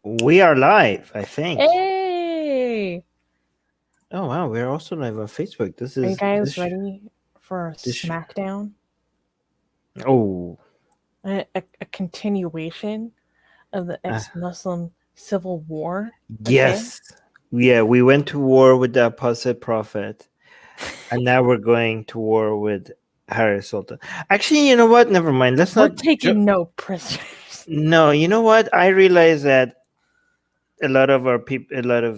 We are live, I think. Hey! Oh wow, we're also live on Facebook. Are you guys ready for a this smackdown? oh A continuation of the uh, ex-Muslim civil war? Okay. yes. Yeah, we went to war with the apostate prophet, and now we're going to war with Sultan. Actually, you know what? Never mind. Let's We're not. taking no prisoners. No, you know what? I realize that a lot of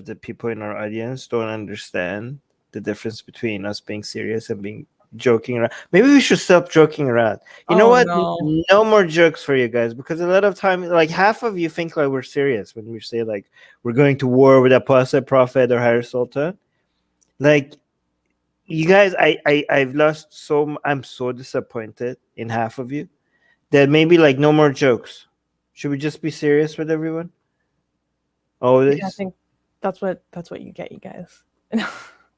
the people in our audience don't understand the difference between us being serious and being joking around. Maybe we should stop joking around. You know Oh what? no. No more jokes for you guys, because a lot of time, like half of you think like we're serious when we say like we're going to war with Apostle Prophet or Higher Sultan. Like, you guys, I've lost I'm so disappointed in half of you that maybe like no more jokes. Should we just be serious with everyone? Yeah, I Always. think that's what you get, you guys.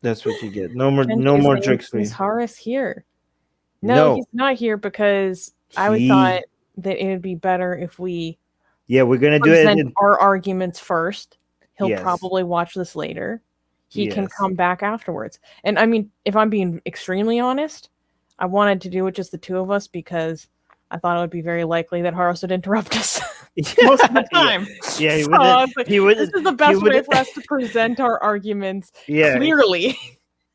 That's what you get. Can't No you more say jokes for is you. Horace here? No, No, he's not here because I would thought he. that it would be better if we Yeah, we're gonna do it. present our arguments first. He'll Yes, probably watch this later. He can yes. come back afterwards. And I mean, if I'm being extremely honest, I wanted to do it just the two of us because I thought it would be very likely that Haros would interrupt us most of the Yeah, time. yeah. He So I wouldn't. was like, He this wouldn't. is the He best way wouldn't. for us to present our arguments Yeah, clearly.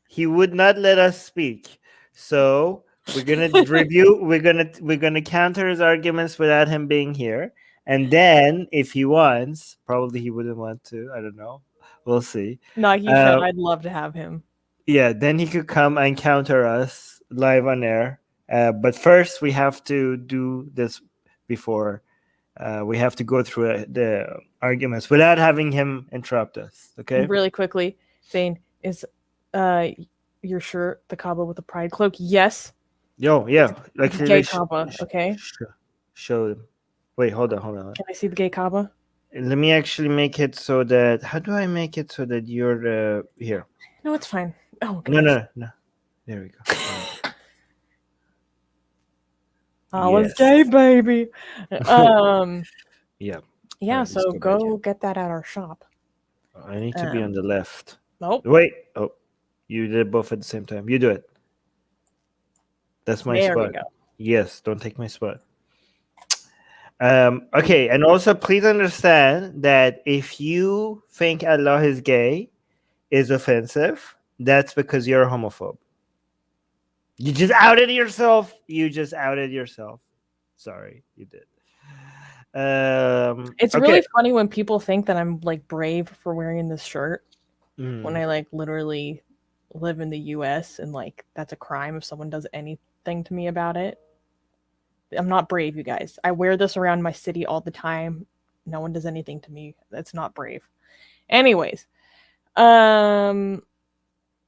he would not let us speak. So we're gonna review. We're gonna counter his arguments without him being here. And then, if he wants, probably he wouldn't want to. I don't know. We'll see. No, he should. Uh, I'd love to have him. yeah, then he could come and counter us live on air. But first, we have to do this before we have to go through the arguments without having him interrupt us. Okay? Really quickly, Zane, is uh your shirt the Kaaba with the pride cloak? Yes. Yo, It's yeah. Like, the gay Kaaba, okay? show them. Wait, hold on. Can I see the gay Kaaba? Let me actually make it so that. How do I make it so that you're here? No, it's fine. Oh No, goodness. no. There we go. I was Yes. gay, baby. Um, Yeah. yeah, Alright, let's so go back here. go get that at our shop. I need to be on the Um, left. nope. Wait. Oh, you did both at the same time. You do it. That's my There we spot. go. Yes, don't take my spot. Okay, and also please understand that if you think Allah is gay is offensive, that's because you're a homophobe. You just outed yourself. You just outed yourself. Sorry, you did. It's Okay. really funny when people think that I'm like brave for wearing this shirt when Mm. I like literally live in the US and like that's a crime if someone does anything to me about it. I'm not brave, you guys. I wear this around my city all the time. No one does anything to me. That's not brave. Anyways, so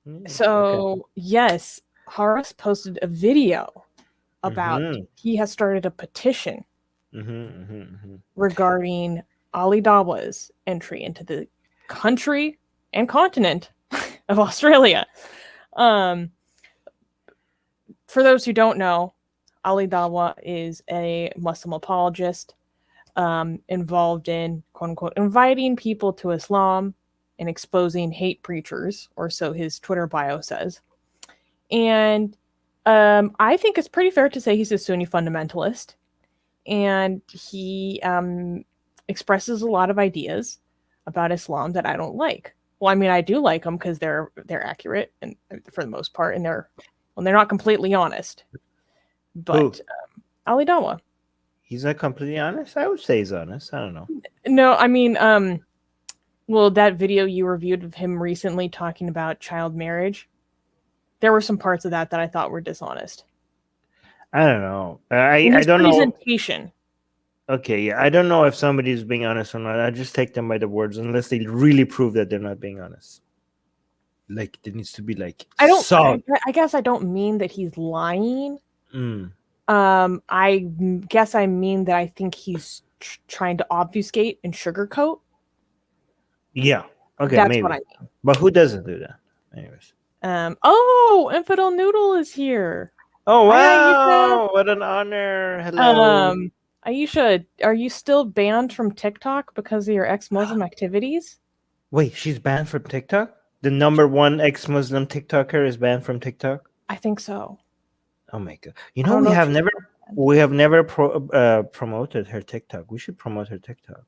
Okay. yes, Horace posted a video about Mm-hmm. he has started a petition Mm-hmm. regarding Ali Dawah's entry into the country and continent of Australia. Um, for those who don't know, Ali Dawah is a Muslim apologist involved in, quote unquote, inviting people to Islam and exposing hate preachers, or so his Twitter bio says. And I think it's pretty fair to say he's a Sunni fundamentalist. And he expresses a lot of ideas about Islam that I don't like. Well, I mean, I do like them because they're accurate and for the most part, and they're not completely honest. But Ali Dawah. He's not completely honest. I would say he's honest. I don't know. No, I mean, well, that video you reviewed of him recently talking about child marriage, there were some parts of that I thought were dishonest. I don't know. I In his don't know. presentation. Okay, yeah, I don't know if somebody's being honest or not. I just take them by the words unless they really prove that they're not being honest. Like, there needs to be like I guess I don't mean that he's lying. I guess I mean that I think he's trying to obfuscate and sugarcoat. Yeah. Okay, that's maybe. What I mean. But who doesn't do that? Anyways. Oh, Infidel Noodle is here. Oh wow! What an honor. Hello. Aisha, are you still banned from TikTok because of your ex-Muslim activities? Wait, she's banned from TikTok? The number one ex-Muslim TikToker is banned from TikTok? I think so. Oh my god! You I know don't we know if have she's never banned. we have never promoted her TikTok. We should promote her TikTok.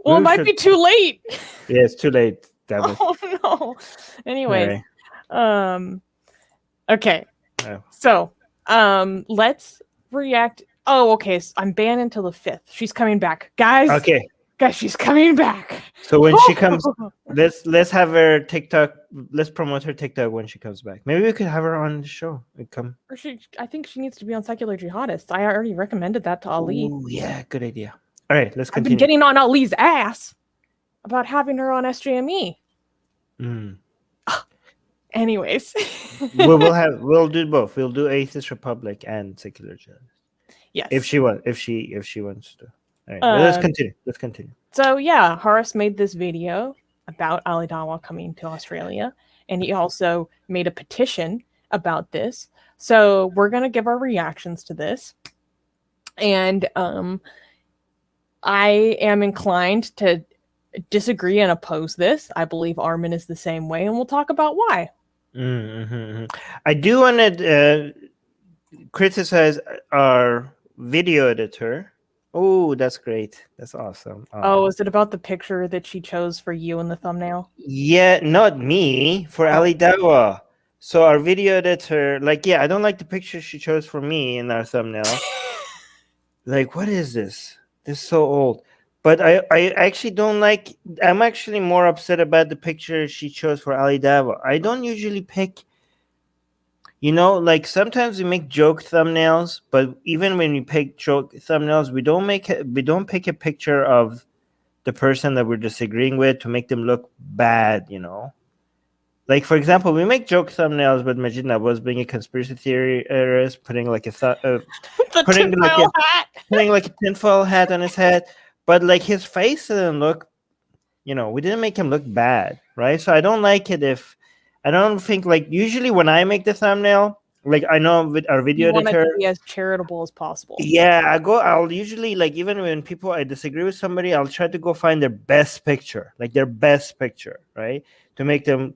Well, it We might should. be too late. Yeah, it's too late. Damn it. Oh no. Anyways, Alright. okay. Oh. So, let's react. Oh, okay. So I'm banned until the 5th. She's coming back, guys. Okay. Guys, she's coming back. So when she comes, let's have her TikTok. Let's promote her TikTok when she comes back. Maybe we could have her on the show. Come. Or I think she needs to be on Secular Jihadists. I already recommended that to Ali. Oh yeah, good idea. All right, let's I've been continue. getting on Ali's ass about having her on SJME. Mm. Anyways, we'll do both. We'll do Atheist Republic and Secular Jihadists. yes. If she wants to. All right, let's continue. Let's continue. So yeah, Horace made this video about Ali Dawah coming to Australia, and he also made a petition about this. So we're gonna give our reactions to this, and I am inclined to disagree and oppose this. I believe Armin is the same way, and we'll talk about why. Mm-hmm. I do want to criticize our video editor. Oh, that's great. That's awesome. Oh, is it about the picture that she chose for you in the thumbnail? Yeah, not me, for Ali Dawah. So our video editor, like, yeah, I don't like the picture she chose for me in our thumbnail. Like, what is this? This is so old. But I actually don't like, I'm actually more upset about the picture she chose for Ali Dawah. I don't usually pick, you know, like sometimes we make joke thumbnails, but even when we pick joke thumbnails, we don't pick a picture of the person that we're disagreeing with to make them look bad, you know. Like, for example, we make joke thumbnails with Majid was being a conspiracy theorist, putting like a putting like a tinfoil hat on his head, but like his face didn't look, you know, we didn't make him look bad, right? So I don't like it if I don't think, like, usually when I make the thumbnail, like I know with our video you want editor, it to be as charitable as possible. yeah, I'll usually, like, even when people I disagree with somebody, I'll try to go find their best picture, like their best picture, right? To make them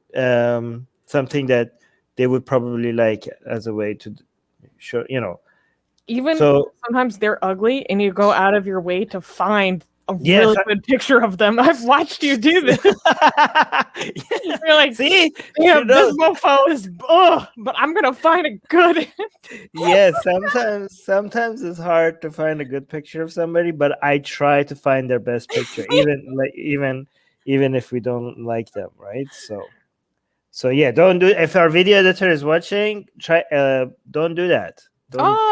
something that they would probably like as a way to show, you know. Even So sometimes they're ugly, and you go out of your way to find a really good picture of them. I've watched you do this. You're like, see, yeah, this mofo is, but I'm gonna find a good. Yeah, sometimes it's hard to find a good picture of somebody, but I try to find their best picture, even if we don't like them, right? So yeah, don't do, if our video editor is watching, don't do that.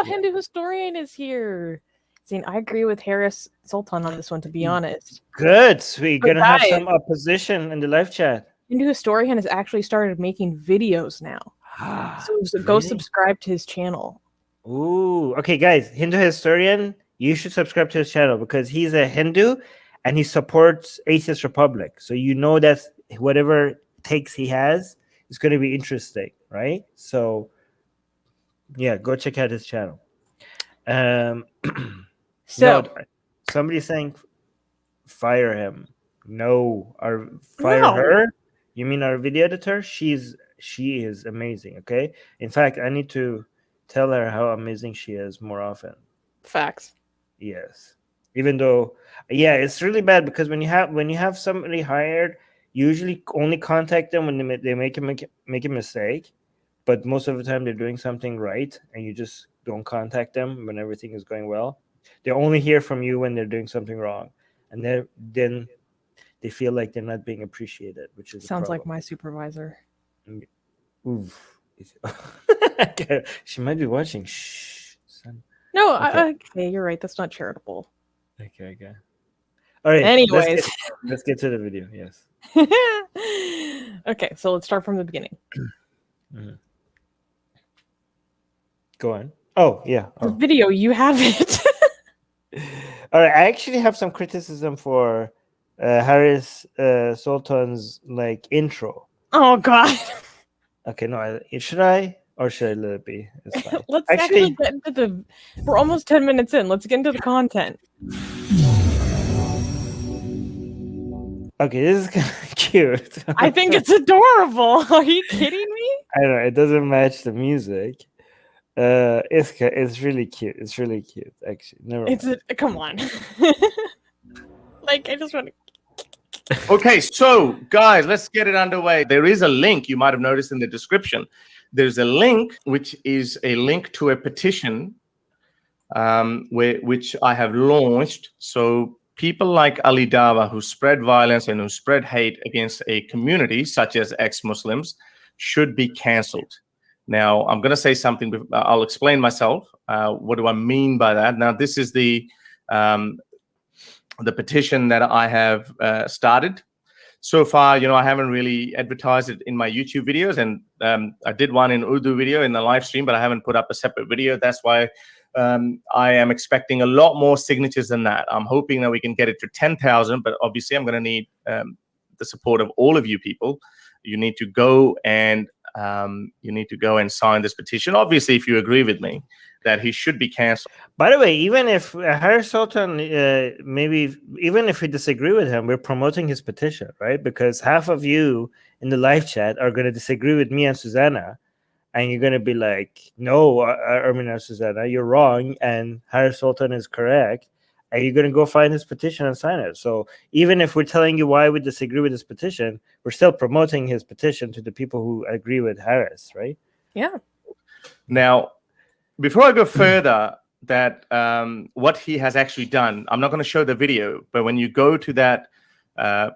Hindu historian is here. See, I agree with Harris Sultan on this one, to be honest. Good. We're gonna have some opposition in the live chat. Hindu historian has actually started making videos now. So go subscribe to his channel. Ooh, okay, guys. Hindu historian, you should subscribe to his channel because he's a Hindu and he supports Atheist Republic. So you know that whatever takes he has is going to be interesting, right? So yeah, go check out his channel. So no, somebody's saying fire him. No, her. You mean our video editor? She is amazing. Okay. In fact, I need to tell her how amazing she is more often. Facts. Yes. Even though, yeah, it's really bad because when you have somebody hired, you usually only contact them when they make a mistake, but most of the time they're doing something right, and you just don't contact them when everything is going well. They only hear from you when they're doing something wrong, and then they feel like they're not being appreciated, which is sounds like my supervisor. Oof. She might be watching. Shh. Son. No, okay, you're right. That's not charitable. Okay. All right. Anyways, let's get to the video. Yes. Okay, so let's start from the beginning. Mm-hmm. Go on. Oh, yeah. The video, you have it. All right. I actually have some criticism for Harris Sultan's like intro. Oh God. Okay, no. Should I? Or should I let it be? It's fine. Let's actually get into the. We're almost 10 minutes in. Let's get into the content. Okay, this is kind of cute. I think it's adorable. Are you kidding me? I don't know. It doesn't match the music. It's really cute. It's really cute, actually. Never mind. Come on. Like, I just want to. Okay, so guys, let's get it underway. There is a link you might have noticed in the description. There's a link which is a link to a petition which I have launched. So people like Ali Dawah, who spread violence and who spread hate against a community such as ex-Muslims, should be cancelled. Now, I'm going to say something. I'll explain myself. What do I mean by that? Now, this is the petition that I have started. So far, I haven't really advertised it in my YouTube videos, and I did one in Urdu video in the live stream, but I haven't put up a separate video. That's why I am expecting a lot more signatures than that. I'm hoping that we can get it to 10,000, but obviously I'm going to need the support of all of you people. You need to go and sign this petition. Obviously, if you agree with me that he should be canceled. By the way, even if Harris Sultan, maybe even if we disagree with him, we're promoting his petition, right? Because half of you in the live chat are going to disagree with me and Susanna, and you're going to be like, no, Armin and Susanna, you're wrong, and Harris Sultan is correct, and you're going to go find his petition and sign it. So even if we're telling you why we disagree with his petition, we're still promoting his petition to the people who agree with Harris, right? Yeah. Now, before I go further, that what he has actually done, I'm not going to show the video, but when you go to that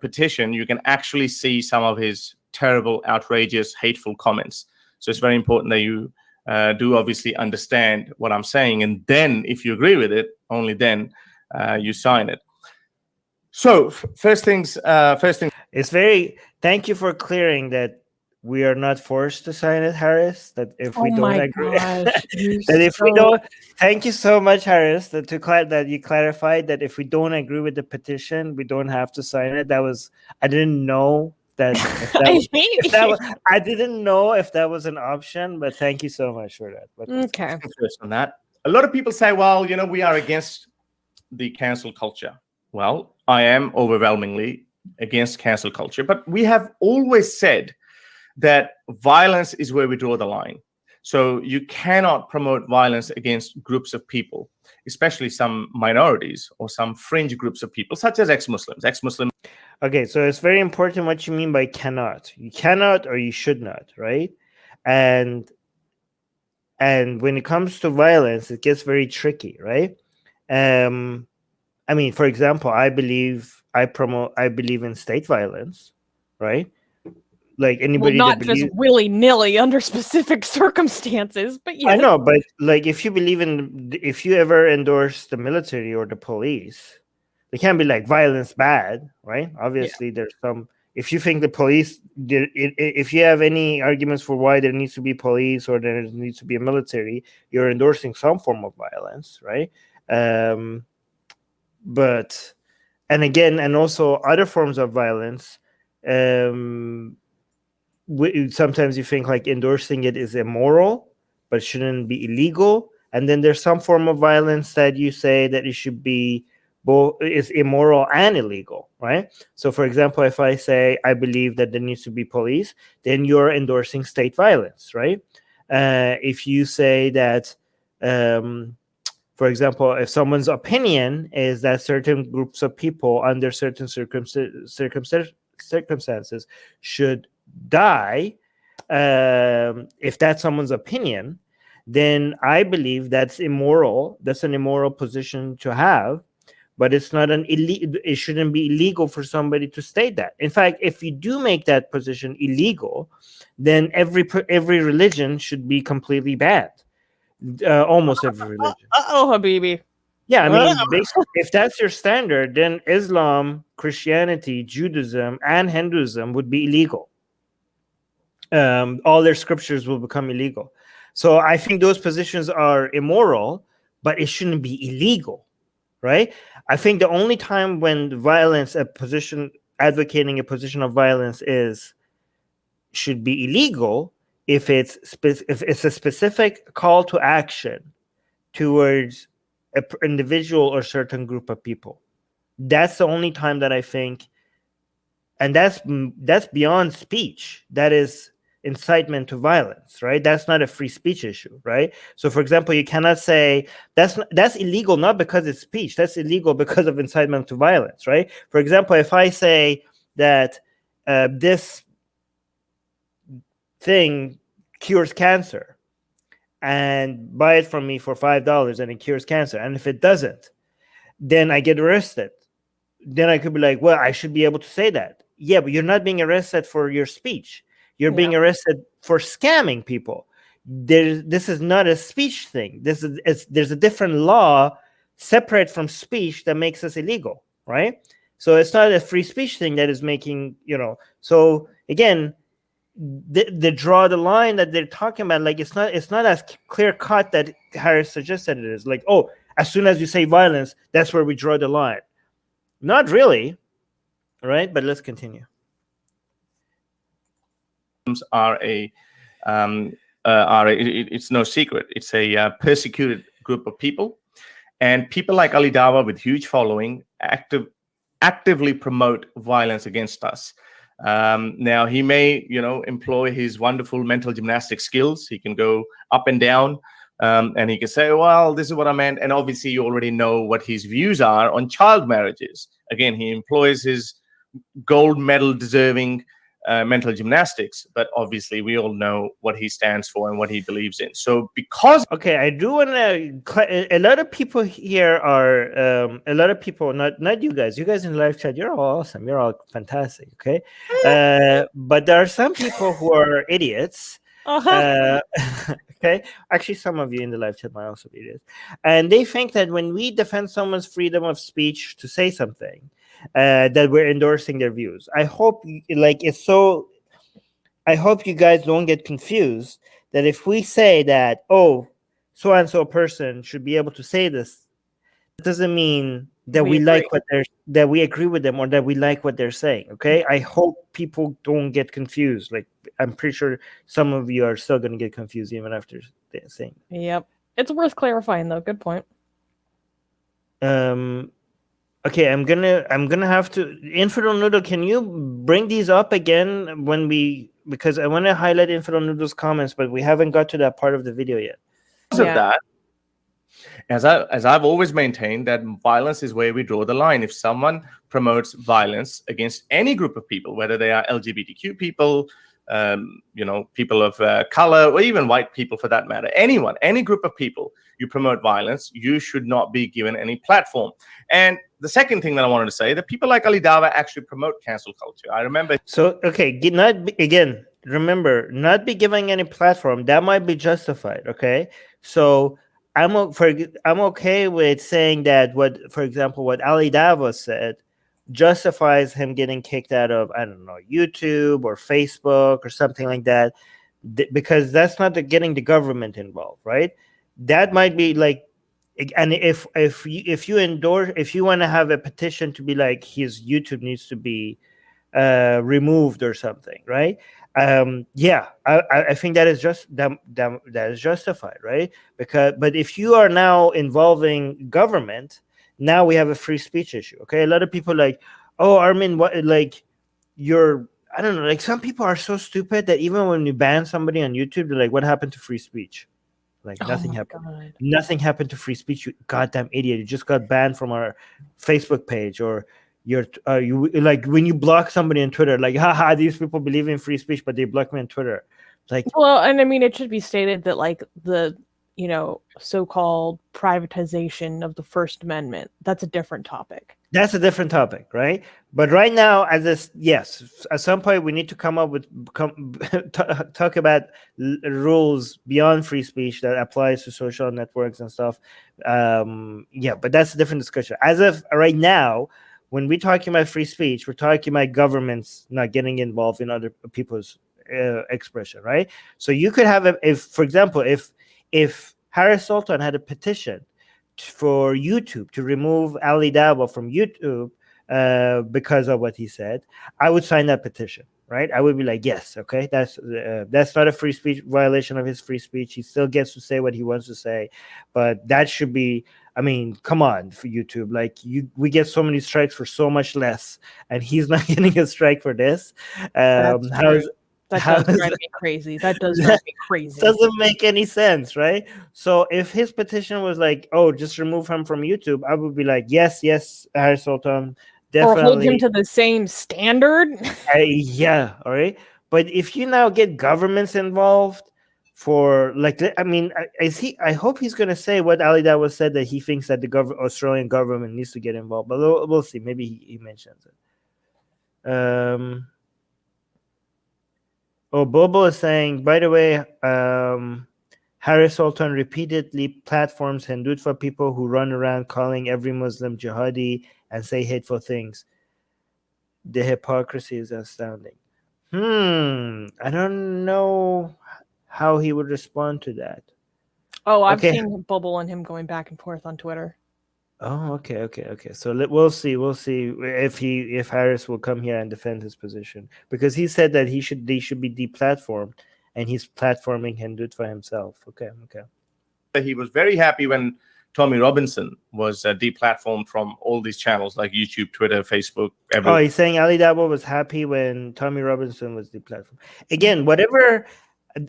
petition, you can actually see some of his terrible, outrageous, hateful comments. So it's very important that you do obviously understand what I'm saying. And then if you agree with it, only then you sign it. So first things. It's very, thank you for clearing that we are not forced to sign it, Harris. That if we don't agree, that if we don't, thank you so much, Harris, that you clarified that if we don't agree with the petition, we don't have to sign it. I didn't know that. I didn't know if that was an option, but thank you so much for that. But okay. First on that, a lot of people say, well, we are against the cancel culture. Well, I am overwhelmingly against cancel culture, but we have always said that violence is where we draw the line. So you cannot promote violence against groups of people, especially some minorities or some fringe groups of people, such as ex-Muslims. Okay, so it's very important what you mean by cannot. You cannot or you should not, right? And when it comes to violence, it gets very tricky, right? I mean, for example, I believe in state violence, right? Like anybody, not just willy-nilly under specific circumstances, but yeah. I know, but like if you ever endorse the military or the police, they can't be like violence bad, right? Obviously, there's some. If you think the police, if you have any arguments for why there needs to be police or there needs to be a military, you're endorsing some form of violence, right? But, and again, and also other forms of violence. Sometimes you think like endorsing it is immoral, but it shouldn't be illegal. And then there's some form of violence that you say that it should be both, is immoral and illegal, right? So for example, if I say I believe that there needs to be police, then you're endorsing state violence, right? If you say that, for example, if someone's opinion is that certain groups of people under certain circumstances should die, if that's someone's opinion, then I believe that's immoral. That's an immoral position to have, but it's not it shouldn't be illegal for somebody to state that. In fact, if you do make that position illegal, then every religion should be completely banned. Almost every religion. Habibi. Yeah, I mean, basically, if that's your standard, then Islam, Christianity, Judaism, and Hinduism would be illegal. All their scriptures will become illegal. So I think those positions are immoral, but it shouldn't be illegal, right? I think the only time when violence, advocating a position of violence should be illegal if it's a specific call to action towards an individual or certain group of people. That's the only time that I think, and that's beyond speech. That is incitement to violence, right? That's not a free speech issue, right? So, for example, you cannot say that's illegal not because it's speech. That's illegal because of incitement to violence, right? For example, if I say that this thing cures cancer, and buy it from me for $5 and it cures cancer, and if it doesn't, then I get arrested. Then I could be like, well, I should be able to say that. Yeah, but you're not being arrested for your speech. You're being arrested for scamming people. This is not a speech thing. There's a different law separate from speech that makes us illegal, right? So it's not a free speech thing that is making, so again, the draw the line that they're talking about, like it's not as clear cut that Harris suggested it is. Like, oh, as soon as you say violence, that's where we draw the line. Not really, right? But let's continue. It's no secret. It's a persecuted group of people, and people like Ali Dawah with huge following actively promote violence against us. Now he may, employ his wonderful mental gymnastic skills. He can go up and down, and he can say, well, this is what I meant. And obviously you already know what his views are on child marriages. Again, he employs his gold medal deserving mental gymnastics, but obviously we all know what he stands for and what he believes in. So because I do want to, a lot of people here are a lot of people, not you guys in the live chat, you're all awesome, you're all fantastic, okay, but there are some people who are idiots. Okay, actually some of you in the live chat might also be idiots, and they think that when we defend someone's freedom of speech to say something, that we're endorsing their views. I hope I hope you guys don't get confused that if we say that, oh, so and so person should be able to say this, it doesn't mean that we like that we agree with them or that we like what they're saying. Okay, I hope people don't get confused. Like, I'm pretty sure some of you are still going to get confused even after saying. Yep, it's worth clarifying though. Good point. Okay, I'm gonna have to. Infidel Noodle, can you bring these up again because I want to highlight Infidel Noodle's comments, but we haven't got to that part of the video yet. Because of that, as I've always maintained, that violence is where we draw the line. If someone promotes violence against any group of people, whether they are LGBTQ people, people of color, or even white people for that matter, any group of people, you promote violence, you should not be given any platform. And the second thing that I wanted to say, that people like Ali Dawah actually promote cancel culture. I remember. So, okay, remember, not be giving any platform, that might be justified, okay? So I'm okay with saying that for example, what Ali Dawah said justifies him getting kicked out of, I don't know, YouTube or Facebook or something like that, because that's not getting the government involved, right? That might be like, and if you want to have a petition to be like his YouTube needs to be removed or something, right? I think that is that is justified, right? But if you are now involving government, now we have a free speech issue. Okay, a lot of people like, oh, Armin, what, like, I don't know, like, some people are so stupid that even when you ban somebody on YouTube, they're like, what happened to free speech? Like, nothing happened. God. Nothing happened to free speech, you goddamn idiot. You just got banned from our Facebook page, or you like when you block somebody on Twitter, like, haha, these people believe in free speech, but they block me on Twitter. Like, well, and I mean, it should be stated that, like, the so-called privatization of the First Amendment, that's a different topic. That's a different topic, right? But right now, yes, at some point we need to come up with talk about rules beyond free speech that applies to social networks and stuff. But that's a different discussion. As of right now, when we're talking about free speech, we're talking about governments not getting involved in other people's expression, right? So you could have, for example, if Harris Sultan had a petition for YouTube to remove Ali Dawah from YouTube because of what he said, I would sign that petition. right? I would be like, yes, okay, that's not a free speech violation of his free speech. He still gets to say what he wants to say, but that should be. I mean, come on, for YouTube, like we get so many strikes for so much less, and he's not getting a strike for this. That's How's true. That how does is drive me crazy. That does drive me crazy. doesn't make any sense, right? So if his petition was like, oh, just remove him from YouTube, I would be like, yes, Harry Sultan, Or hold him definitely. to the same standard. Yeah, all right. But if you now get governments involved for like, I mean, I hope he's gonna say what Ali Dawah said, that he thinks that the Australian government needs to get involved. But we'll see. Maybe he mentions it. Oh, Bobo is saying, by the way, Harry Sultan repeatedly platforms Hindutva people who run around calling every Muslim jihadi and say hateful things. The hypocrisy is astounding. I don't know how he would respond to that. Oh, I've Okay. seen Bubble and him going back and forth on Twitter. Oh, okay. So we'll see if Harris will come here and defend his position, because he said that they should be deplatformed, and he's platforming Hindutva himself. Okay. He was very happy when Tommy Robinson was deplatformed from all these channels like YouTube, Twitter, Facebook. Oh, he's saying Ali Dawah was happy when Tommy Robinson was deplatformed. Again, whatever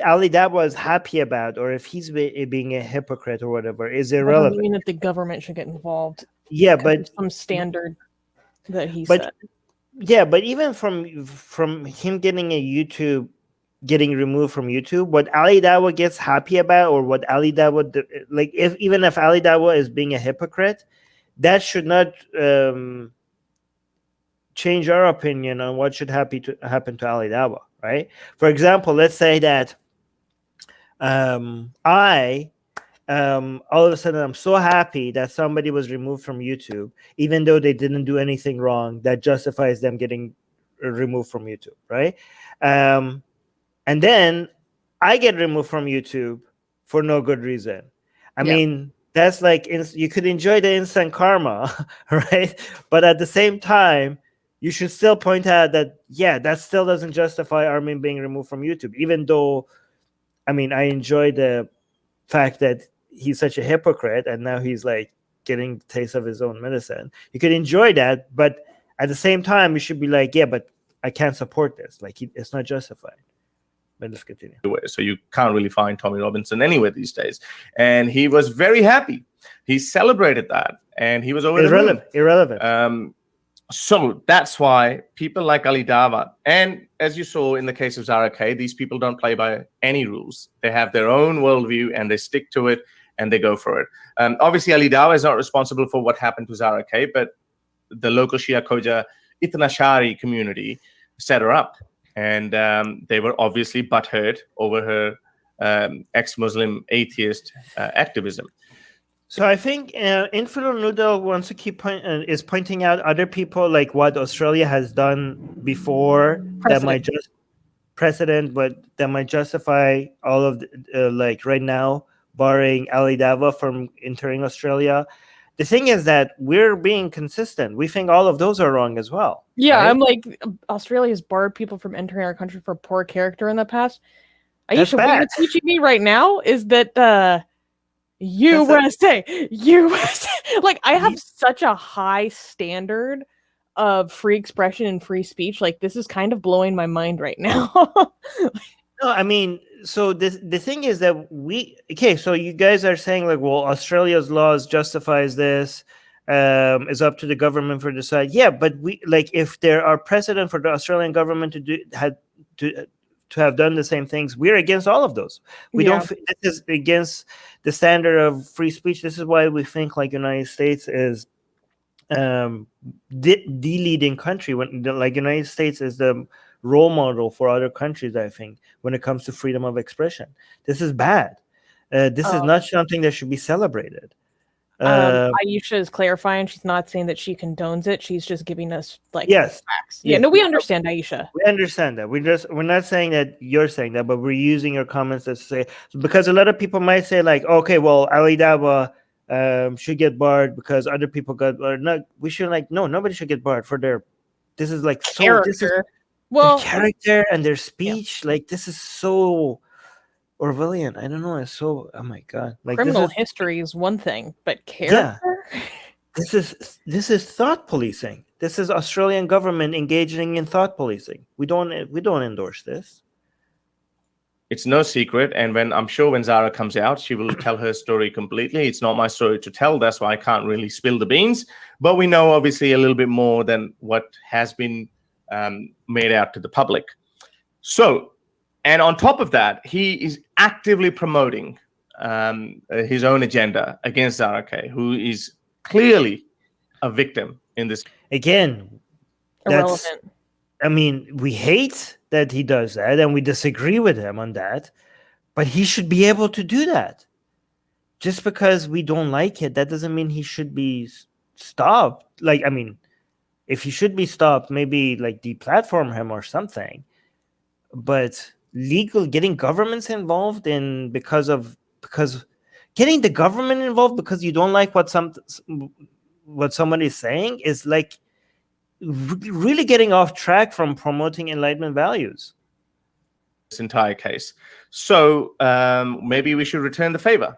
Ali Dawah is happy about, or if he's being a hypocrite or whatever, is irrelevant. I mean that the government should get involved. Yeah, but some standard that he but, said. Yeah, but even from him getting getting removed from YouTube, what Ali Dawah gets happy about, or what Ali Dawah like, even if Ali Dawah is being a hypocrite, that should not change our opinion on what should happen to Ali Dawah, right? For example, let's say that I all of a sudden I'm so happy that somebody was removed from YouTube, even though they didn't do anything wrong that justifies them getting removed from YouTube, right? And then I get removed from YouTube for no good reason. I mean, that's like, you could enjoy the instant karma, right? But at the same time, you should still point out that, that still doesn't justify Armin being removed from YouTube, even though, I mean, I enjoy the fact that he's such a hypocrite and now he's like getting the taste of his own medicine. You could enjoy that, but at the same time, you should be like, but I can't support this. Like, it's not justified. But let's continue. So you can't really find Tommy Robinson anywhere these days. And he was very happy. He celebrated that. And he was over irrelevant. So that's why people like Ali Dawah, and as you saw in the case of Zara K, these people don't play by any rules. They have their own worldview and they stick to it and they go for it. Obviously, Ali Dawah is not responsible for what happened to Zara K, but the local Shia Khoja Itnashari community set her up. And they were obviously butthurt over her ex-Muslim atheist activism. So I think Infidel Noodle wants to is pointing out other people, like what Australia has done before that might just precedent, but that might justify all of like right now barring Ali Dawah from entering Australia. The thing is that we're being consistent. We think all of those are wrong as well. Yeah, right? I'm like, Australia's barred people from entering our country for poor character in the past. Aisha, what you're teaching me right now is that USA. Like, I have such a high standard of free expression and free speech. Like, this is kind of blowing my mind right now. No, I mean, so the thing is that so you guys are saying like, well, Australia's laws justifies this, is up to the government for decide. Yeah, but we, like, if there are precedent for the Australian government to have done the same things, we're against all of those. This is against the standard of free speech. This is why we think like United States is the leading country, when like United States is the role model for other countries, I think, when it comes to freedom of expression. This is bad. This is not something that should be celebrated. Aisha is clarifying. She's not saying that she condones it. She's just giving us like facts. Yeah, no, we understand, Aisha. We understand that. We're not saying that you're saying that, but we're using your comments to say, because a lot of people might say like, okay, well, Ali Dawah should get barred because other people got barred. No, we should, like, no, nobody should get barred for their. This is like character. Well, their character and their speech, like this is so Orwellian. I don't know. It's so, oh my god, like criminal this is, history is one thing, but yeah, character. this is thought policing. This is Australian government engaging in thought policing. We don't endorse this. It's no secret, and I'm sure when Zara comes out, she will tell her story completely. It's not my story to tell, that's why I can't really spill the beans. But we know obviously a little bit more than what has been made out to the public. So, and on top of that, he is actively promoting his own agenda against Zara K, who is clearly a victim in this. Again, that's, Irrelevant. I mean, we hate that he does that and we disagree with him on that, but he should be able to do that. Just because we don't like it, that doesn't mean he should be stopped. Like, I mean, if he should be stopped, maybe like deplatform him or something. But getting governments involved in because getting the government involved because you don't like what somebody's saying is like really getting off track from promoting Enlightenment values. This entire case. So maybe we should return the favor.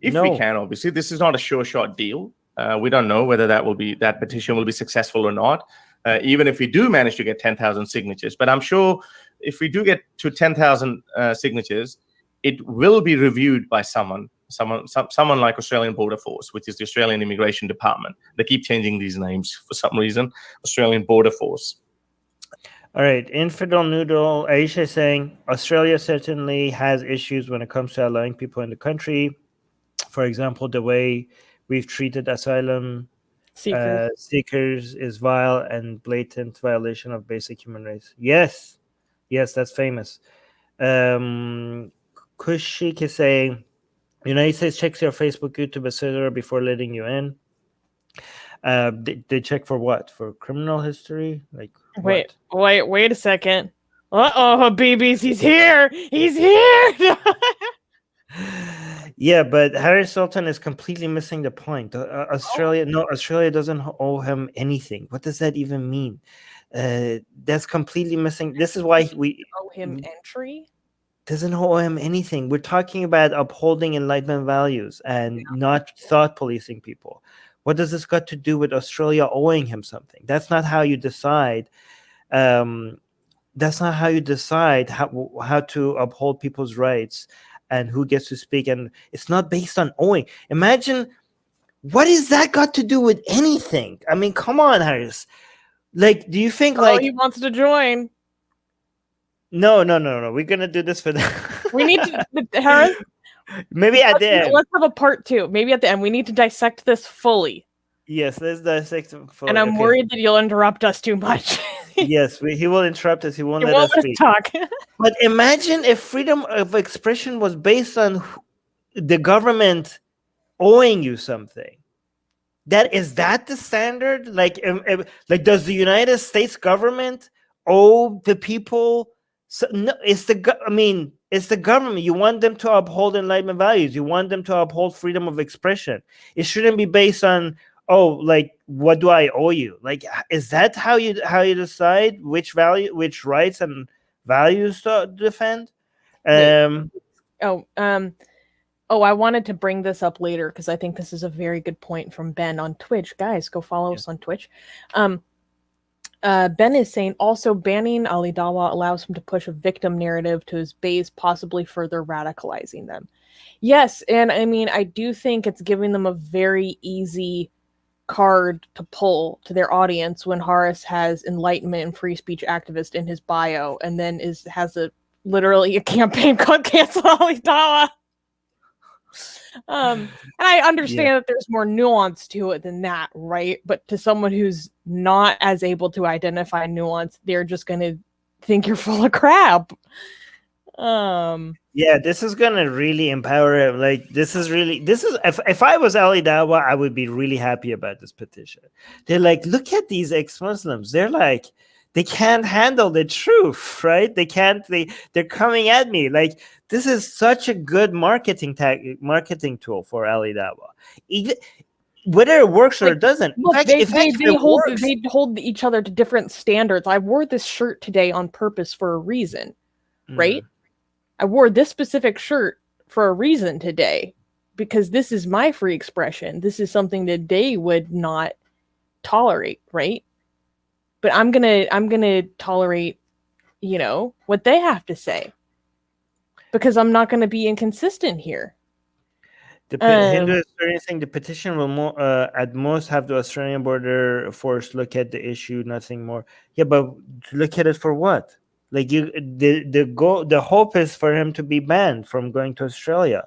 If we can, obviously. This is not a sure shot deal. We don't know whether that petition will be successful or not, even if we do manage to get 10,000 signatures. But I'm sure if we do get to 10,000 signatures, it will be reviewed by someone like Australian Border Force, which is the Australian Immigration Department. They keep changing these names for some reason. Australian Border Force. All right. Infidel Noodle, Aisha is saying, Australia certainly has issues when it comes to allowing people in the country. For example, the way we've treated asylum seekers is vile and blatant violation of basic human rights. Yes, that's famous. Kushik is saying, United States checks your Facebook, YouTube, etc. before letting you in. They check for what? For criminal history? Like wait a second. Habibis, he's here. He's here. Yeah, but Harry Sultan is completely missing the point. Australia doesn't owe him anything. What does that even mean? That's completely missing. This is why we owe him entry. Doesn't owe him anything. We're talking about upholding Enlightenment values and not thought policing people. What does this got to do with Australia owing him something? That's not how you decide. That's not how you decide how to uphold people's rights and who gets to speak. And it's not based on owing. Imagine, what is that got to do with anything? I mean, come on, Harris. Like, do you think he wants to join? No. We're gonna do this for them. We need to, Harris. Maybe at the end. Let's have a part 2. Maybe at the end. We need to dissect this fully. Yes, let's dissect it fully. And I'm worried that you'll interrupt us too much. Yes, he will interrupt us. He won't let us speak. Talk. But imagine if freedom of expression was based on the government owing you something. Is that the standard? Like does the United States government owe the people? So, no, it's the government. You want them to uphold Enlightenment values. You want them to uphold freedom of expression. It shouldn't be based on, what do I owe you? Like, is that how you decide which rights and values to defend? I wanted to bring this up later because I think this is a very good point from Ben on Twitch. Guys, go follow us on Twitch. Ben is saying also banning Ali Dawah allows him to push a victim narrative to his base, possibly further radicalizing them. Yes, and I mean, I do think it's giving them a very easy card to pull to their audience when Horace has enlightenment and free speech activist in his bio, and then has literally a campaign called Cancel Ali Dawah. And I understand that there's more nuance to it than that, right? But to someone who's not as able to identify nuance, they're just going to think you're full of crap. This is going to really empower him. Like, if I was Ali Dawah, I would be really happy about this petition. They're like, look at these ex-Muslims. They're like, they can't handle the truth, right? They're coming at me. Like, this is such a good marketing tool for Ali Dawah. whether it works or Like, it doesn't. Look, In fact, if they it hold works, they hold each other to different standards. I wore this shirt today on purpose for a reason, right? I wore this specific shirt for a reason today because this is my free expression. This is something that they would not tolerate, right? But I'm gonna tolerate, you know, what they have to say because I'm not gonna be inconsistent here. Hindu experiencing the petition will at most have the Australian border force look at the issue, nothing more. Yeah, but look at it for what? Like the hope is for him to be banned from going to Australia.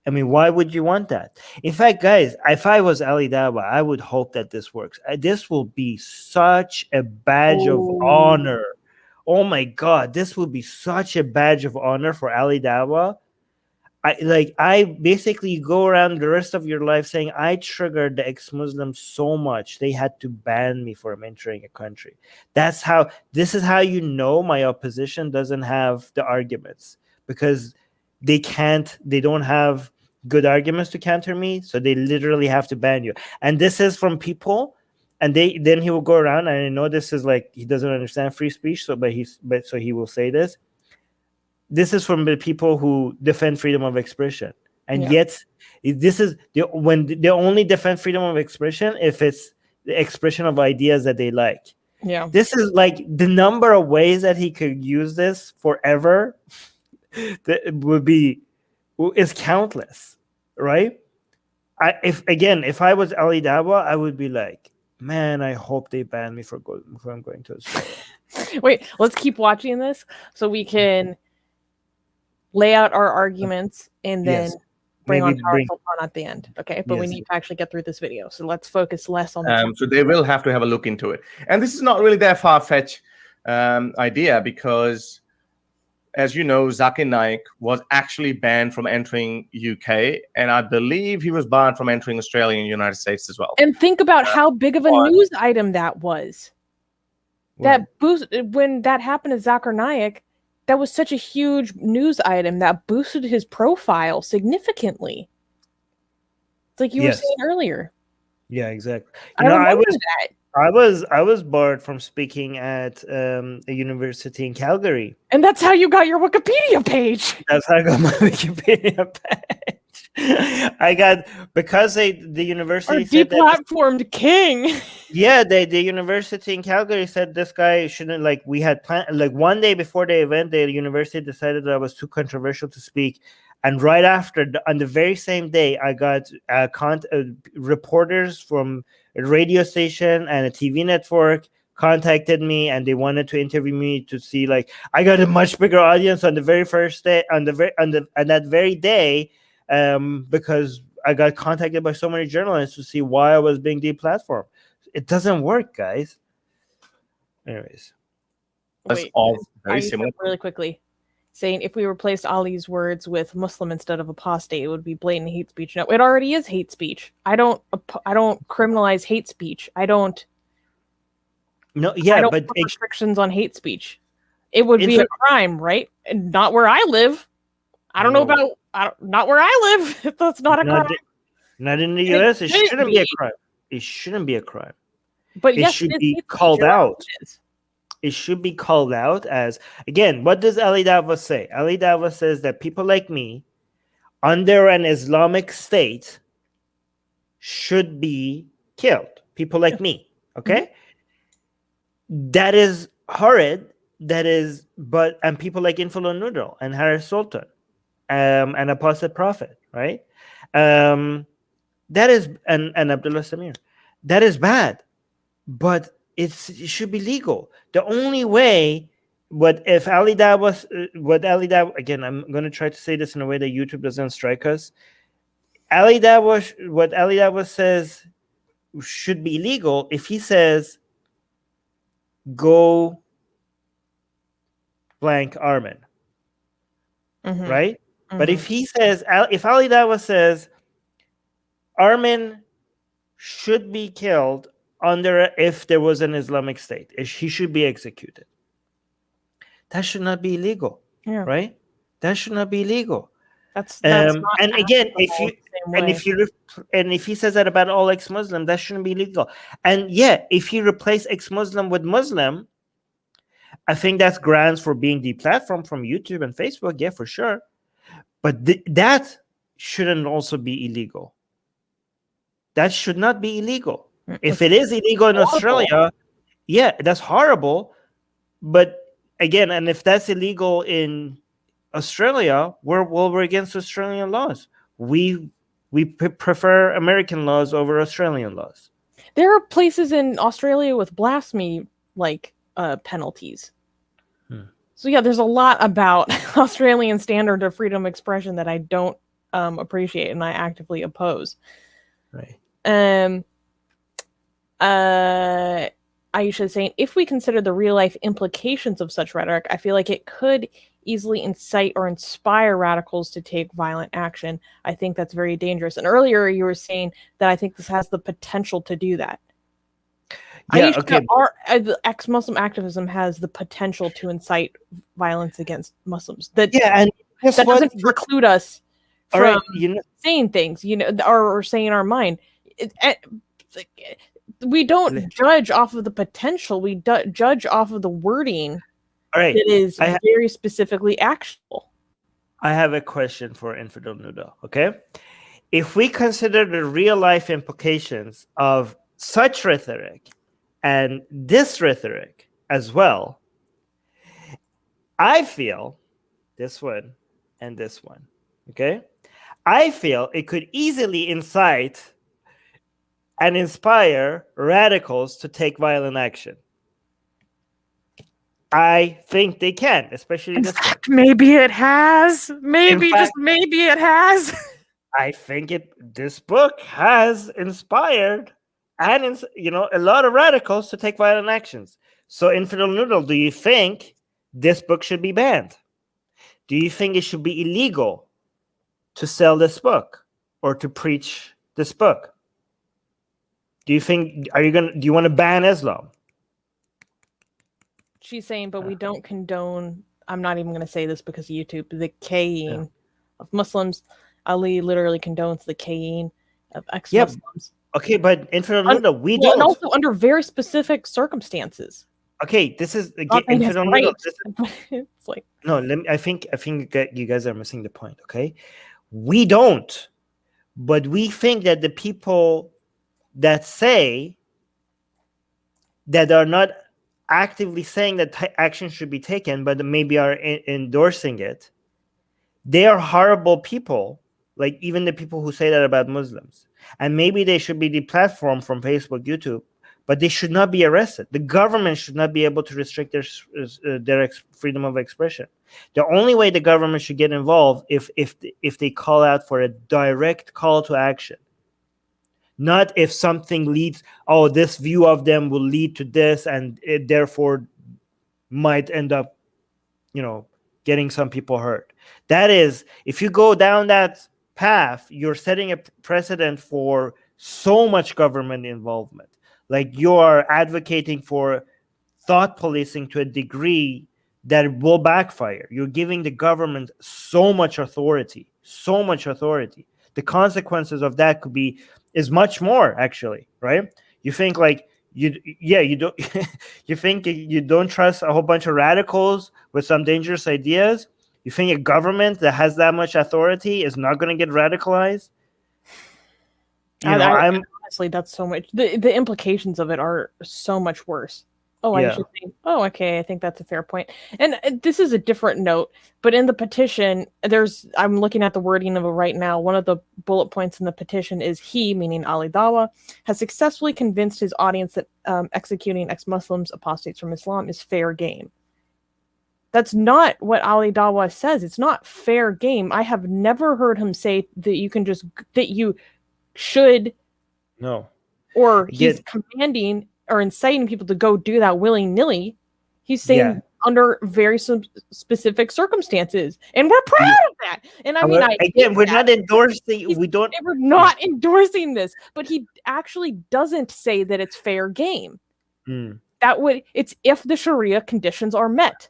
I mean, why would you want that? In fact, guys, if I was Ali Dawah, I would hope that this works. This will be such a badge of honor. Oh my God, this will be such a badge of honor for Ali Dawah. I basically go around the rest of your life saying I triggered the ex-Muslims so much they had to ban me from entering a country. This is how you know my opposition doesn't have the arguments, because they don't have good arguments to counter me, so they literally have to ban you. And this is from people, and then he will go around, and I know this is like he doesn't understand free speech, so he will say this. This is from the people who defend freedom of expression, and yet this is when they only defend freedom of expression if it's the expression of ideas that they like. Yeah, this is like the number of ways that he could use this forever that is countless, right? If I was Ali Dawah, I would be like, man, I hope they ban me from going to Australia. Wait, let's keep watching this so we can lay out our arguments and then bring on Tower Sultan at the end. Okay, but we need to actually get through this video, so let's focus less on the so they will have to have a look into it. And this is not really that far-fetched idea, because as you know, Zakir Naik was actually banned from entering UK, and I believe he was banned from entering Australia and United States as well. And think about how big of a news item that was. When that happened to Zakir Naik, that was such a huge news item that boosted his profile significantly. It's like you were saying earlier. Yeah, exactly. I was barred from speaking at a university in Calgary. And that's how you got your Wikipedia page. That's how I got my Wikipedia page. Because the university said deplatformed king. Yeah, the university in Calgary said this guy shouldn't, like, we had planned, like, one day before the event, the university decided that I was too controversial to speak. And right after, on the very same day, I got reporters from a radio station and a TV network contacted me, and they wanted to interview me to see, like, I got a much bigger audience on the very first day, on that very day, because I got contacted by so many journalists to see why I was being deplatformed. It doesn't work, guys. Anyways, that's all very similar. Really quickly, saying if we replaced Ali's words with Muslim instead of apostate, it would be blatant hate speech. No, it already is hate speech. I don't criminalize hate speech. I don't put restrictions on hate speech. It would be a crime, right? And not where I live. Not where I live. That's not a crime. Not in the U.S. It shouldn't be a crime. It shouldn't be a crime. But it should be called out. It should be called out as, again, what does Ali Dawah say? Ali Dawah says that people like me, under an Islamic state, should be killed. People like me, okay? That is horrid. And people like Infalo Noodle and Harris Sultan, and Apostate Prophet, right? That is, and Abdullah Samir. That is bad, but it should be legal. The only way, again, I'm going to try to say this in a way that YouTube doesn't strike us. What Ali Dawah says should be legal if he says, go blank Armin, right? But if he says, if Ali Dawah says, Armin should be killed if there was an Islamic state, he should be executed. That should not be illegal, right? That should not be illegal. That's not and again, if you same and way. if he says that about all ex-Muslim, that shouldn't be legal. And yeah, if he replaced ex-Muslim with Muslim, I think that's grounds for being deplatformed from YouTube and Facebook. Yeah, for sure. But that shouldn't also be illegal. That should not be illegal. If it is illegal in Australia, yeah, that's horrible. But again, and if that's illegal in Australia, we're against Australian laws. We prefer American laws over Australian laws. There are places in Australia with blasphemy penalties. So yeah, there's a lot about Australian standard of freedom of expression that I don't appreciate and I actively oppose. Right. Aisha is saying, if we consider the real life implications of such rhetoric, I feel like it could easily incite or inspire radicals to take violent action. I think that's very dangerous. And earlier you were saying that I think this has the potential to do that. Yeah, Aisha, okay. The ex-Muslim activism has the potential to incite violence against Muslims. And that doesn't preclude us from saying things, or saying our mind. We don't judge off of the potential. We judge off of the wording. All right. That is very specifically actionable. I have a question for Infidel Noodle. Okay. If we consider the real life implications of such rhetoric and this rhetoric as well, I feel this one and this one. Okay. I feel it could easily incite and inspire radicals to take violent action. I think they can, especially In this fact, one. Maybe it has. Maybe it has. I think this book has inspired and a lot of radicals to take violent actions. So, Infidel Noodle, do you think this book should be banned? Do you think it should be illegal to sell this book or to preach this book? Do you want to ban Islam? She's saying, but we don't condone, I'm not even going to say this because of YouTube, the K-ing of Muslims. Ali literally condones the K-ing of ex-Muslims. Okay, but Infidel Noodle, we don't. And also under very specific circumstances. Okay, this is Infidel Noodle. It's like I think you guys are missing the point. Okay, we don't, but we think that the people that say that are not actively saying that action should be taken, but maybe are endorsing it, they are horrible people. Like even the people who say that about Muslims, and maybe they should be deplatformed from Facebook, YouTube, but they should not be arrested. The government should not be able to restrict their freedom of expression. The only way the government should get involved if they call out for a direct call to action. Not if something leads, this view of them will lead to this, and it therefore might end up, getting some people hurt. That is, if you go down that path, you're setting a precedent for so much government involvement. Like you are advocating for thought policing to a degree that will backfire. You're giving the government so much authority. The consequences of that is much more, actually, right? You think you don't you think you don't trust a whole bunch of radicals with some dangerous ideas? You think a government that has that much authority is not going to get radicalized? Honestly, that's so much. The implications of it are so much worse. I should think. Okay. I think that's a fair point. And this is a different note, but in the petition, I'm looking at the wording of it right now. One of the bullet points in the petition is he, meaning Ali Dawah, has successfully convinced his audience that executing ex-Muslims, apostates from Islam, is fair game. That's not what Ali Dawah says. It's not fair game. I have never heard him say that you should. No. Or he's commanding or inciting people to go do that willy-nilly. He's saying under very specific circumstances, and we're proud of that. And we're not endorsing. We're not endorsing this, but he actually doesn't say that it's fair game. It's if the Sharia conditions are met.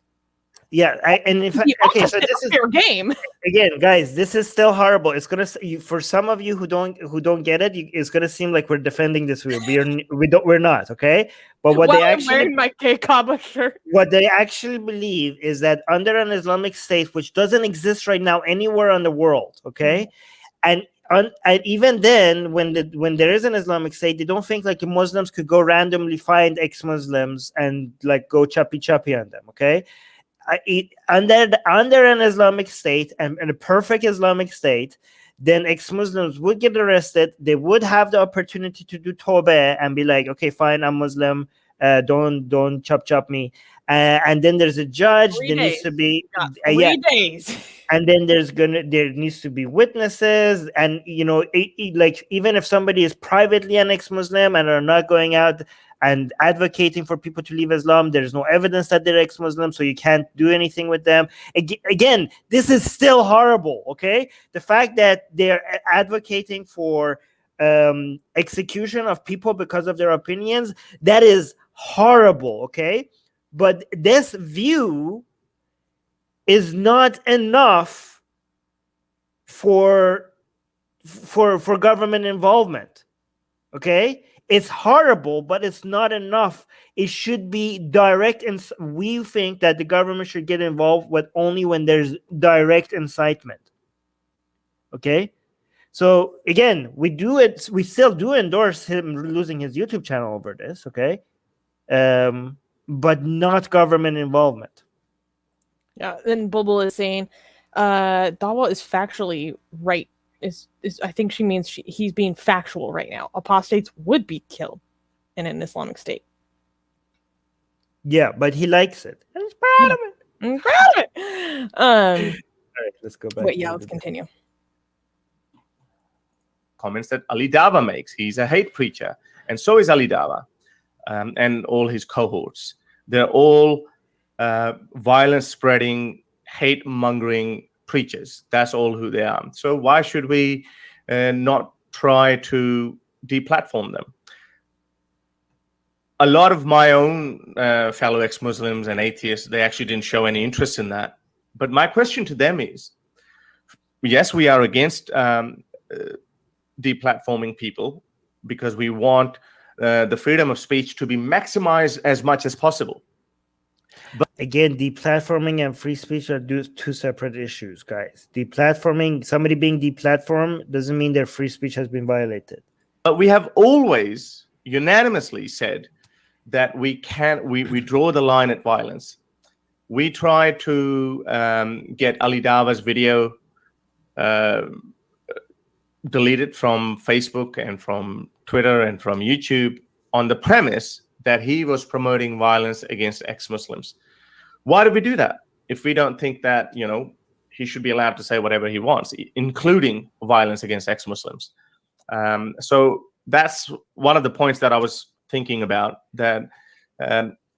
Yeah, and in fact, The okay, so opposite this of is fair game. again, guys, this is still horrible. It's gonna for some of you who don't get it, it's gonna seem like we're defending this view. We're not, okay? But what While they I'm actually wearing my K Kaaba shirt. what they actually believe is that under an Islamic state, which doesn't exist right now anywhere in the world, okay, and even then, when there is an Islamic state, they don't think like Muslims could go randomly find ex-Muslims and like go chappy on them, okay? Under an Islamic state and a perfect Islamic state, then ex-Muslims would get arrested. They would have the opportunity to do tawbah and be like, okay, fine, I'm Muslim. Don't chop me. And then there's a judge. There needs to be 3 days. and then there needs to be witnesses, and like even if somebody is privately an ex-Muslim and are not going out and advocating for people to leave Islam, there's no evidence that they're ex-Muslim, so you can't do anything with them. Again, this is still horrible, okay? The fact that they're advocating for execution of people because of their opinions, that is horrible, okay? But this view is not enough for government involvement, okay? It's horrible, but it's not enough. It should be direct, and we think that the government should get involved with only when there's direct incitement, okay? So again, we still do endorse him losing his YouTube channel over this, okay? But not government involvement. Yeah, then Bulbul is saying, Dawah is factually right. Is I think she means he's being factual right now. Apostates would be killed in an Islamic state. Yeah, but he likes it. And he's proud of it. I'm proud of it. All right, let's go back. Wait, yeah, let's continue. Comments that Ali Dawah makes. He's a hate preacher, and so is Ali Dawah, and all his cohorts. They're all violence-spreading, hate-mongering preachers. That's all who they are. So why should we not try to deplatform them? A lot of my own fellow ex-Muslims and atheists, they actually didn't show any interest in that. But my question to them is, yes, we are against deplatforming people because we want the freedom of speech to be maximized as much as possible. But again, deplatforming and free speech are two separate issues, guys. Deplatforming, somebody being deplatformed doesn't mean their free speech has been violated. But we have always unanimously said that we draw the line at violence. We try to get Ali Dawah's video deleted from Facebook and from Twitter and from YouTube on the premise that he was promoting violence against ex-Muslims. Why do we do that if we don't think that, he should be allowed to say whatever he wants, including violence against ex-Muslims? So that's one of the points that I was thinking about, that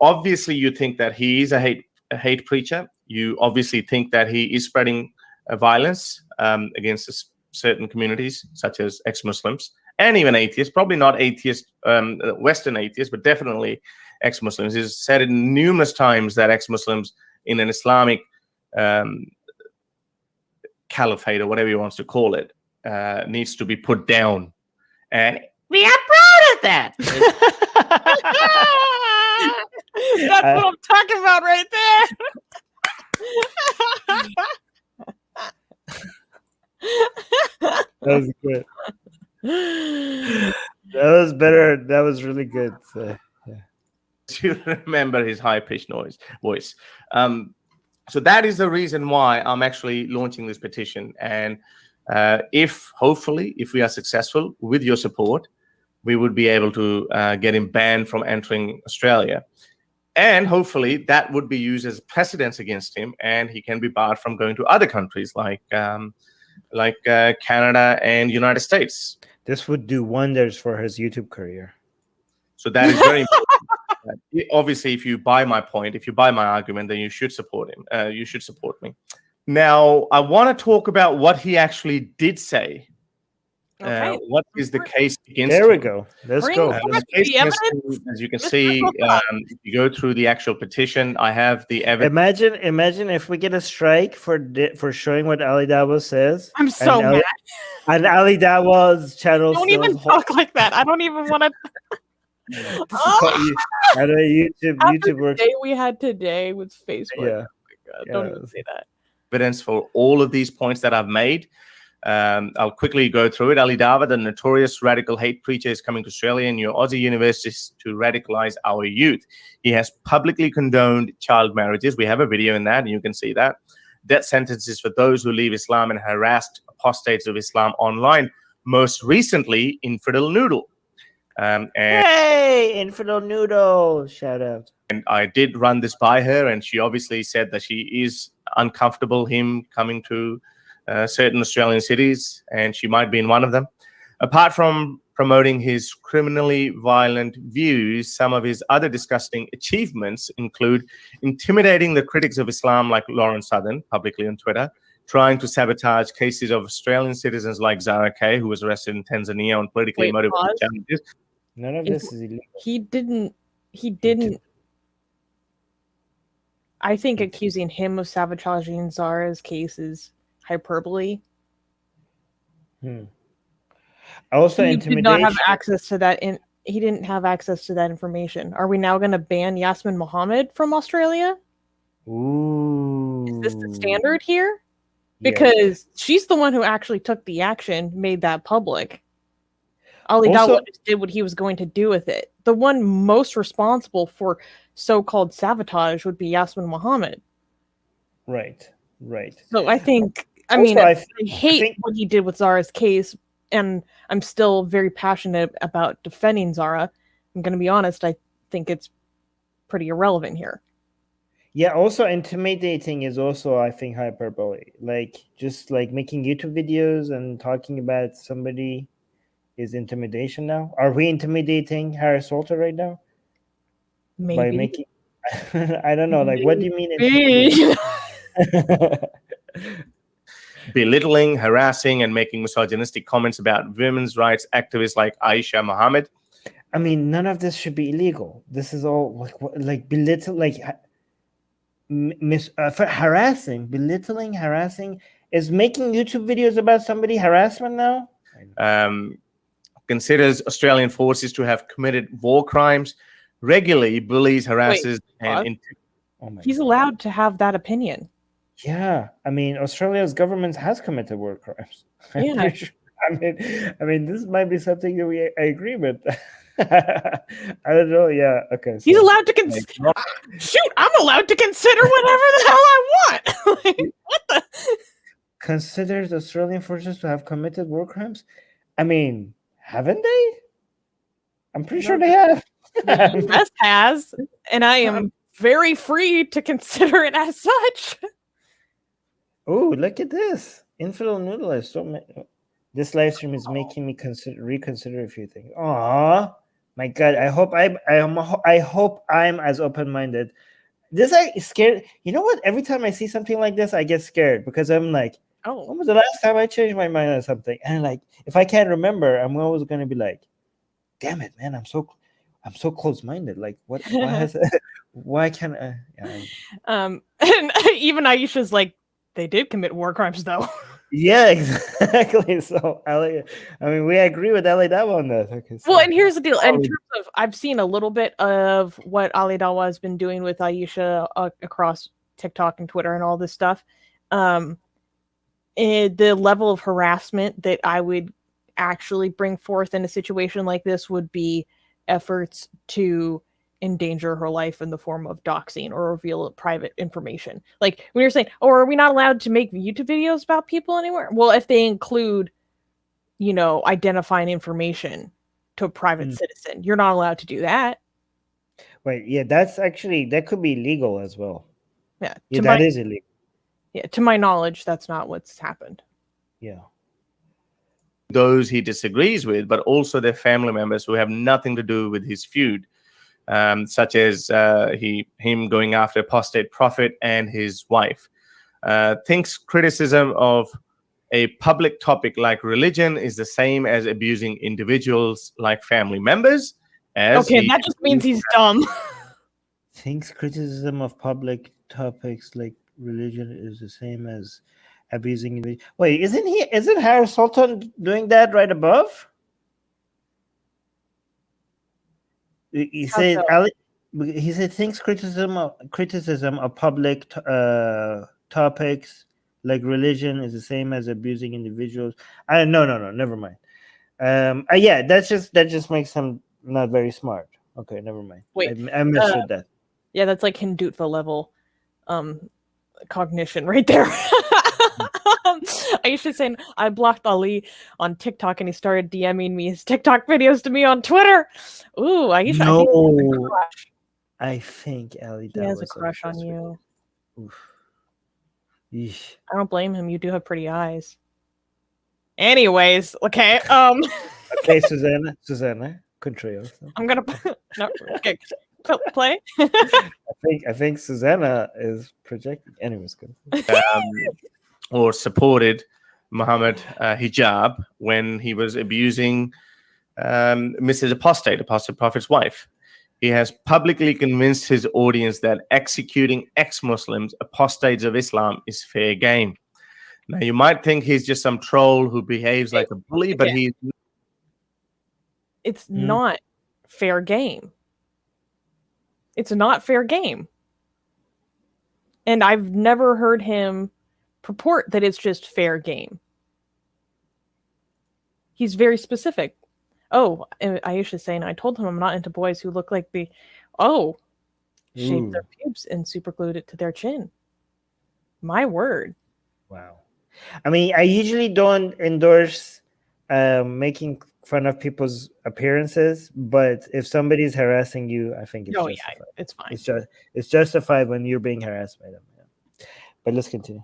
obviously you think that he is a hate preacher. You obviously think that he is spreading violence against certain communities, such as ex-Muslims. And even atheists, probably not atheists, Western atheists, but definitely ex-Muslims. He's said it numerous times that ex-Muslims in an Islamic caliphate, or whatever he wants to call it, needs to be put down. And we are proud of that. That's what I'm talking about right there. That was good. That was better. That was really good. So, yeah. To remember his high-pitched voice. So that is the reason why I'm actually launching this petition. And hopefully, if we are successful with your support, we would be able to get him banned from entering Australia. And hopefully that would be used as precedence against him, and he can be barred from going to other countries like Canada and United States. This would do wonders for his YouTube career. So that is very important. Obviously, if you buy my point, if you buy my argument, then you should support him. You should support me. Now, I want to talk about what he actually did say Okay. What is the case against There we him? go. Let's Bring go. forth There's a the case against evidence, him, as you can Mr. see, Sultan. if you go through the actual petition, I have the evidence. Imagine if we get a strike for showing what Ali Dawah says. I'm so and mad. And Ali Dawah's channel Don't still even talk like that. I don't even want to. I know YouTube The works. day we had today with Facebook. Yeah. Oh my God, don't even say that. Evidence for all of these points that I've made. I'll quickly go through it. Ali Dawah, the notorious radical hate preacher, is coming to Australia and your Aussie universities to radicalize our youth. He has publicly condoned child marriages. We have a video in that, and you can see that. Death sentences for those who leave Islam and harassed apostates of Islam online. Most recently, Infidel Noodle. And Hey, Infidel Noodle! Shout out. And I did run this by her, and she obviously said that she is uncomfortable him coming to certain Australian cities, and she might be in one of them. Apart from promoting his criminally violent views, some of his other disgusting achievements include intimidating the critics of Islam like Lauren Southern publicly on Twitter, trying to sabotage cases of Australian citizens like Zara K, who was arrested in Tanzania on politically Wait, motivated pause. challenges. None of this is illegal. He didn't. I think accusing him of sabotaging Zara's case is hyperbole. Also, He did not intimidation. have access to that. He didn't have access to that information. Are we now going to ban Yasmin Mohammed from Australia? Ooh. Is this the standard here? Yeah. Because she's the one who actually took the action, made that public. Ali Also- Dawah just did what he was going to do with it. The one most responsible for so-called sabotage would be Yasmin Mohammed. Right. So I think, I Also, mean, I I think- hate what he did with Zara's case, and I'm still very passionate about defending Zara. I'm going to be honest, I think it's pretty irrelevant here. Yeah, also intimidating is also, I think, hyperbole. Like, just like making YouTube videos and talking about somebody is intimidation now. Are we intimidating Harris Salter right now? Maybe. By making I don't know, like, what do you mean Maybe. Belittling, harassing, and making misogynistic comments about women's rights activists like Aisha Muhammad. I mean, none of this should be illegal. This is all like belittle, like for harassing, belittling, harassing is making YouTube videos about somebody harassment now. Considers Australian forces to have committed war crimes, regularly bullies, harasses, what? and Oh my He's God. allowed to have that opinion. Yeah, I mean, Australia's government has committed war crimes. I'm Yeah. pretty sure. I mean, this might be something that I agree with. I don't know. Yeah. Okay. He's so- allowed to shoot. I'm allowed to consider whatever the hell I want. Like, what the? considers Australian forces to have committed war crimes. I mean, haven't they? I'm pretty sure they have. The US has, and I am very free to consider it as such. Oh, look at this. Infidel Noodle is this live stream is making me reconsider a few things. Aw, my God. I hope I'm as open-minded. This I scared. You know what? Every time I see something like this, I get scared because I'm like, when Oh, was the last time I changed my mind on something? And like, if I can't remember, I'm always gonna be like, damn it, man, I'm so close-minded. Like, what has why can't I? Yeah. and even Aisha's like, they did commit war crimes, though. Yeah, exactly. So, I mean, we agree with Ali Dawah on that. Okay, so. Well, and here's the deal. In terms of, I've seen a little bit of what Ali Dawah has been doing with Aisha across TikTok and Twitter and all this stuff. The level of harassment that I would actually bring forth in a situation like this would be efforts to endanger her life in the form of doxing or reveal private information. Like when you're saying, oh, are we not allowed to make YouTube videos about people anywhere? Well, if they include, identifying information to a private citizen, you're not allowed to do that. Wait, yeah, that could be illegal as well. Yeah, Yeah, that is illegal. Yeah, to my knowledge, that's not what's happened. Yeah. those he disagrees with, but also their family members who have nothing to do with his feud, such as him going after apostate prophet and his wife. Thinks criticism of A public topic like religion is the same as abusing individuals like family members. Okay, that just means he's dumb. Thinks criticism of public topics like religion is the same as abusing individuals. Wait, isn't Harris Sultan doing that right above? He said so? he said thinks criticism of public topics like religion is the same as abusing individuals. No, never mind. Yeah, that just makes him not very smart. Okay, never mind. Wait, I misread that. Yeah, that's like Hindutva level cognition right there. Aisha saying I blocked Ali on TikTok and he started DMing me his TikTok videos to me on Twitter. Ooh, Aisha, No, I think Ali he has a crush on you. Oof. Yeesh. I don't blame him. You do have pretty eyes. Anyways, okay. Okay, Susanna, control. I'm gonna no. Okay, play. I think Susanna is projecting. Anyways, good. Or supported Muhammad Hijab when he was abusing Mrs. Apostate Prophet's wife. He has publicly convinced his audience that executing ex-Muslims, apostates of Islam, is fair game. Now, you might think he's just some troll who behaves like a bully, but it's not fair game. It's not fair game. And I've never heard him purport that it's just fair game. He's very specific. Oh, Aisha's saying, I told him I'm not into boys who look like the... Oh, shaved their pubes and super glued it to their chin. My word. Wow. I mean, I usually don't endorse making fun of people's appearances, but if somebody's harassing you, I think it's justified. Yeah, it's fine. It's justified when you're being harassed by them. Yeah. But let's continue.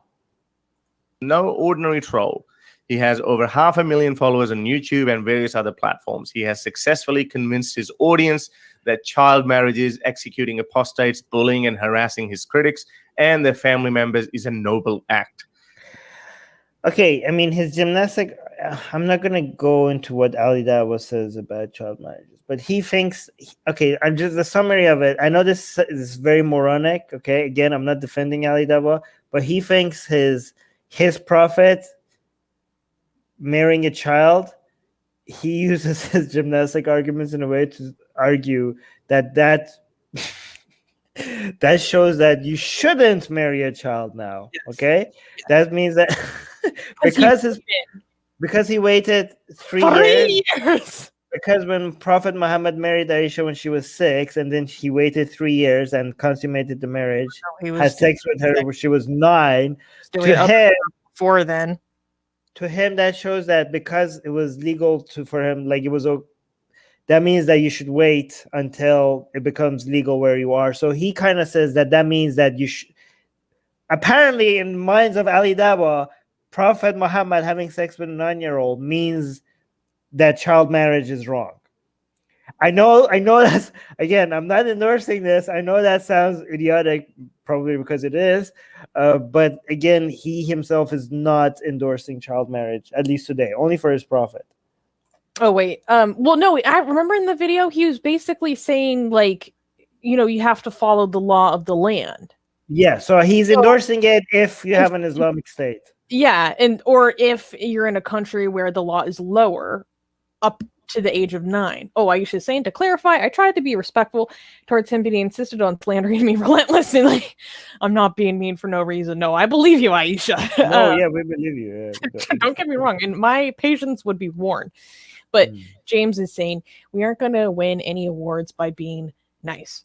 No ordinary troll. He has over 500,000 followers on YouTube and various other platforms. He has successfully convinced his audience that child marriages, executing apostates, bullying and harassing his critics and their family members is a noble act. Okay, I mean, his gymnastic, I'm not going to go into what Ali Dawah says about child marriages, but he thinks, okay, I'm just the summary of it. I know this is very moronic, okay? Again, I'm not defending Ali Dawah, but he thinks his prophet marrying a child, he uses his gymnastic arguments in a way to argue that shows that you shouldn't marry a child now. Yes. Okay, yes. That means that because he waited 3 years. Because when Prophet Muhammad married Aisha when she was 6, and then he waited 3 years and consummated the marriage, had sex with her when she was 9. Before then. To him, that shows that because it was legal for him, like that means that you should wait until it becomes legal where you are. So he kind of says that means that you should. Apparently, in the minds of Ali Dawah, Prophet Muhammad having sex with a 9-year-old means that child marriage is wrong. I know that's, again, I'm not endorsing this. I know that sounds idiotic, probably because it is. But again, he himself is not endorsing child marriage, at least today, only for his prophet. Oh, wait. Well, no, I remember in the video, he was basically saying, like, you have to follow the law of the land. Yeah, so he's endorsing it if you have an Islamic state. Yeah, or if you're in a country where the law is lower, up to the age of 9. Oh, Aisha's saying, to clarify, I tried to be respectful towards him, but he insisted on slandering me relentlessly. Like, I'm not being mean for no reason. No, I believe you, Aisha. Oh, yeah, we believe you. Yeah. Don't get me wrong, and my patience would be worn. But James is saying, we aren't going to win any awards by being nice.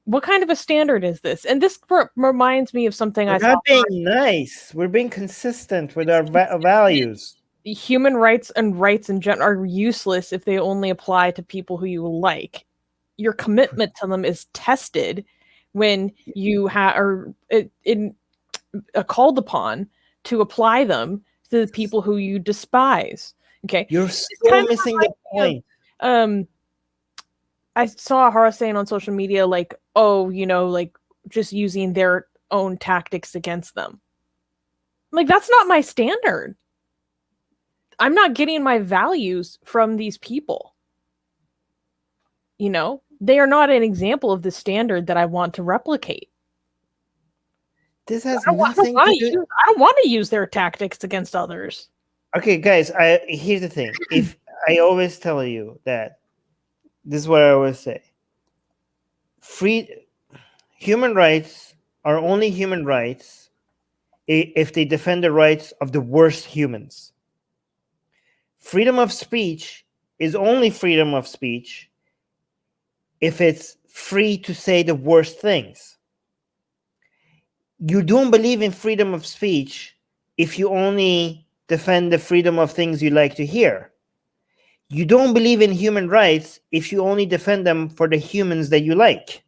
What kind of a standard is this? And this reminds me of something We're not being nice. We're being consistent with our values. Human rights and rights in general are useless if they only apply to people who you like. Your commitment to them is tested when you are called upon to apply them to the people who you despise. Okay, you're still missing the point. I saw Hara saying on social media, like, oh, like just using their own tactics against them. Like, that's not my standard. I'm not getting my values from these people. You know, they are not an example of the standard that I want to replicate. This has I don't nothing to do. I don't want to use their tactics against others. Okay, guys, here's the thing. If I always tell you that, this is what I always say. Human rights are only human rights if they defend the rights of the worst humans. Freedom of speech is only freedom of speech if it's free to say the worst things. You don't believe in freedom of speech if you only defend the freedom of things you like to hear. You don't believe in human rights if you only defend them for the humans that you like.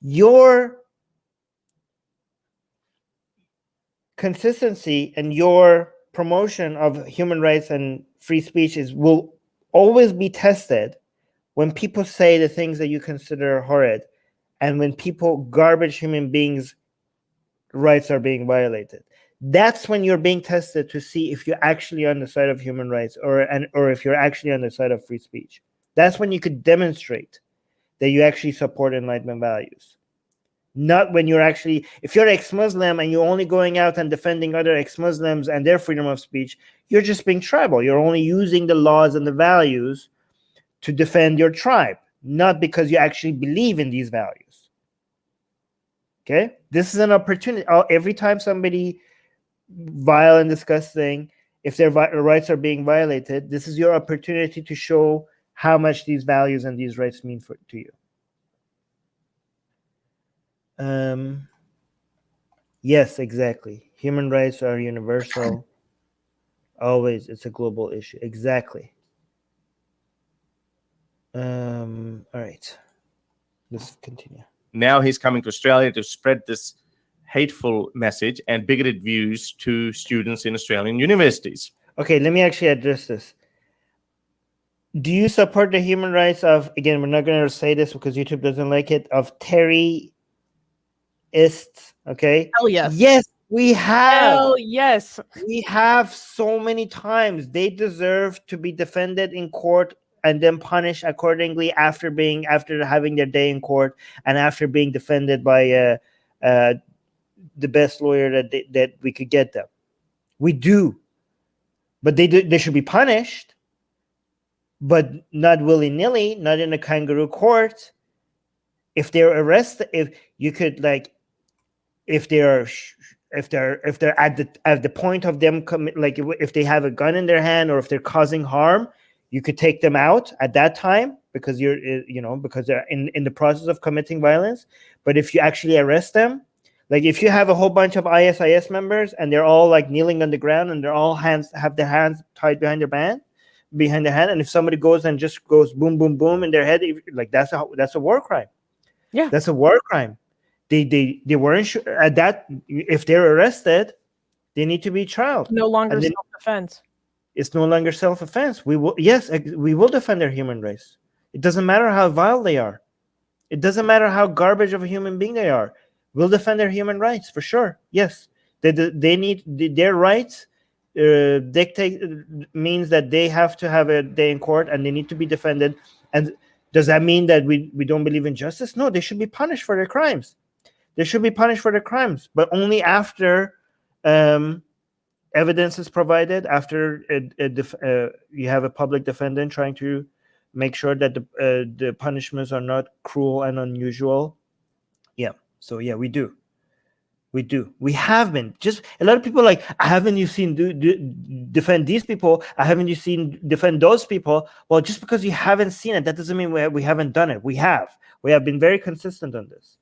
Your consistency and your promotion of human rights and free speech will always be tested when people say the things that you consider horrid, and when garbage human beings' rights are being violated. That's when you're being tested to see if you're actually on the side of human rights or if you're actually on the side of free speech. That's when you could demonstrate that you actually support Enlightenment values. Not when you're actually, if you're ex-Muslim and you're only going out and defending other ex-Muslims and their freedom of speech, you're just being tribal. You're only using the laws and the values to defend your tribe, not because you actually believe in these values. Okay? This is an opportunity. Every time somebody vile and disgusting, if their rights are being violated, this is your opportunity to show how much these values and these rights mean to you. Yes, exactly. Human rights are universal. Always, it's a global issue. Exactly. All right. Let's continue. Now he's coming to Australia to spread this hateful message and bigoted views to students in Australian universities. Okay, let me actually address this. Do you support the human rights of, again, we're not going to say this because YouTube doesn't like it, of terrorists? Okay. Hell yes. Yes, we have. Hell yes. We have so many times. They deserve to be defended in court and then punished accordingly after having their day in court and after being defended by the best lawyer that we could get them. We do. But they should be punished, but not willy-nilly, not in a kangaroo court. If they're arrested, if they're at the point of them if they have a gun in their hand or if they're causing harm, you could take them out at that time because because they're in the process of committing violence. But if you actually arrest them, like if you have a whole bunch of ISIS members and they're all like kneeling on the ground and they're all have their hands tied behind their hand, and if somebody goes and just goes boom, boom, boom in their head, like that's a war crime. Yeah, that's a war crime. They weren't sure at that. If they're arrested, they need to be trialed. No longer self-defense. It's no longer self-defense. We will defend their human rights. It doesn't matter how vile they are. It doesn't matter how garbage of a human being they are. We'll defend their human rights for sure. Yes, they need their rights. Dictate means that they have to have a day in court and they need to be defended. And does that mean that we don't believe in justice? No, they should be punished for their crimes. They should be punished for their crimes, but only after evidence is provided, after you have a public defendant trying to make sure that the punishments are not cruel and unusual. Yeah. So yeah, we do. We have been. Just a lot of people like, haven't you seen defend these people? Haven't you seen defend those people? Well, just because you haven't seen it, that doesn't mean we haven't done it. We have been very consistent on this.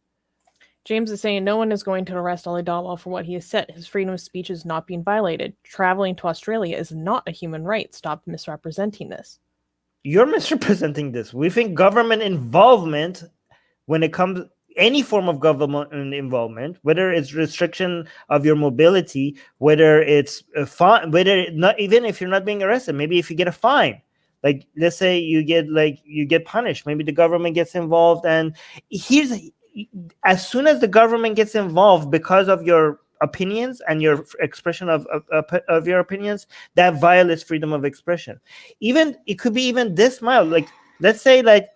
James is saying no one is going to arrest Ali Dawah for what he has said. His freedom of speech is not being violated. Traveling to Australia is not a human right. Stop misrepresenting this. You're misrepresenting this. We think government involvement, when it comes any form of government involvement, whether it's restriction of your mobility, whether it's a fine, whether not even if you're not being arrested, maybe if you get a fine, like let's say you get punished, maybe the government gets involved. And as soon as the government gets involved because of your opinions and your expression of your opinions, that violates freedom of expression. Even it could be even this mild. Like, let's say like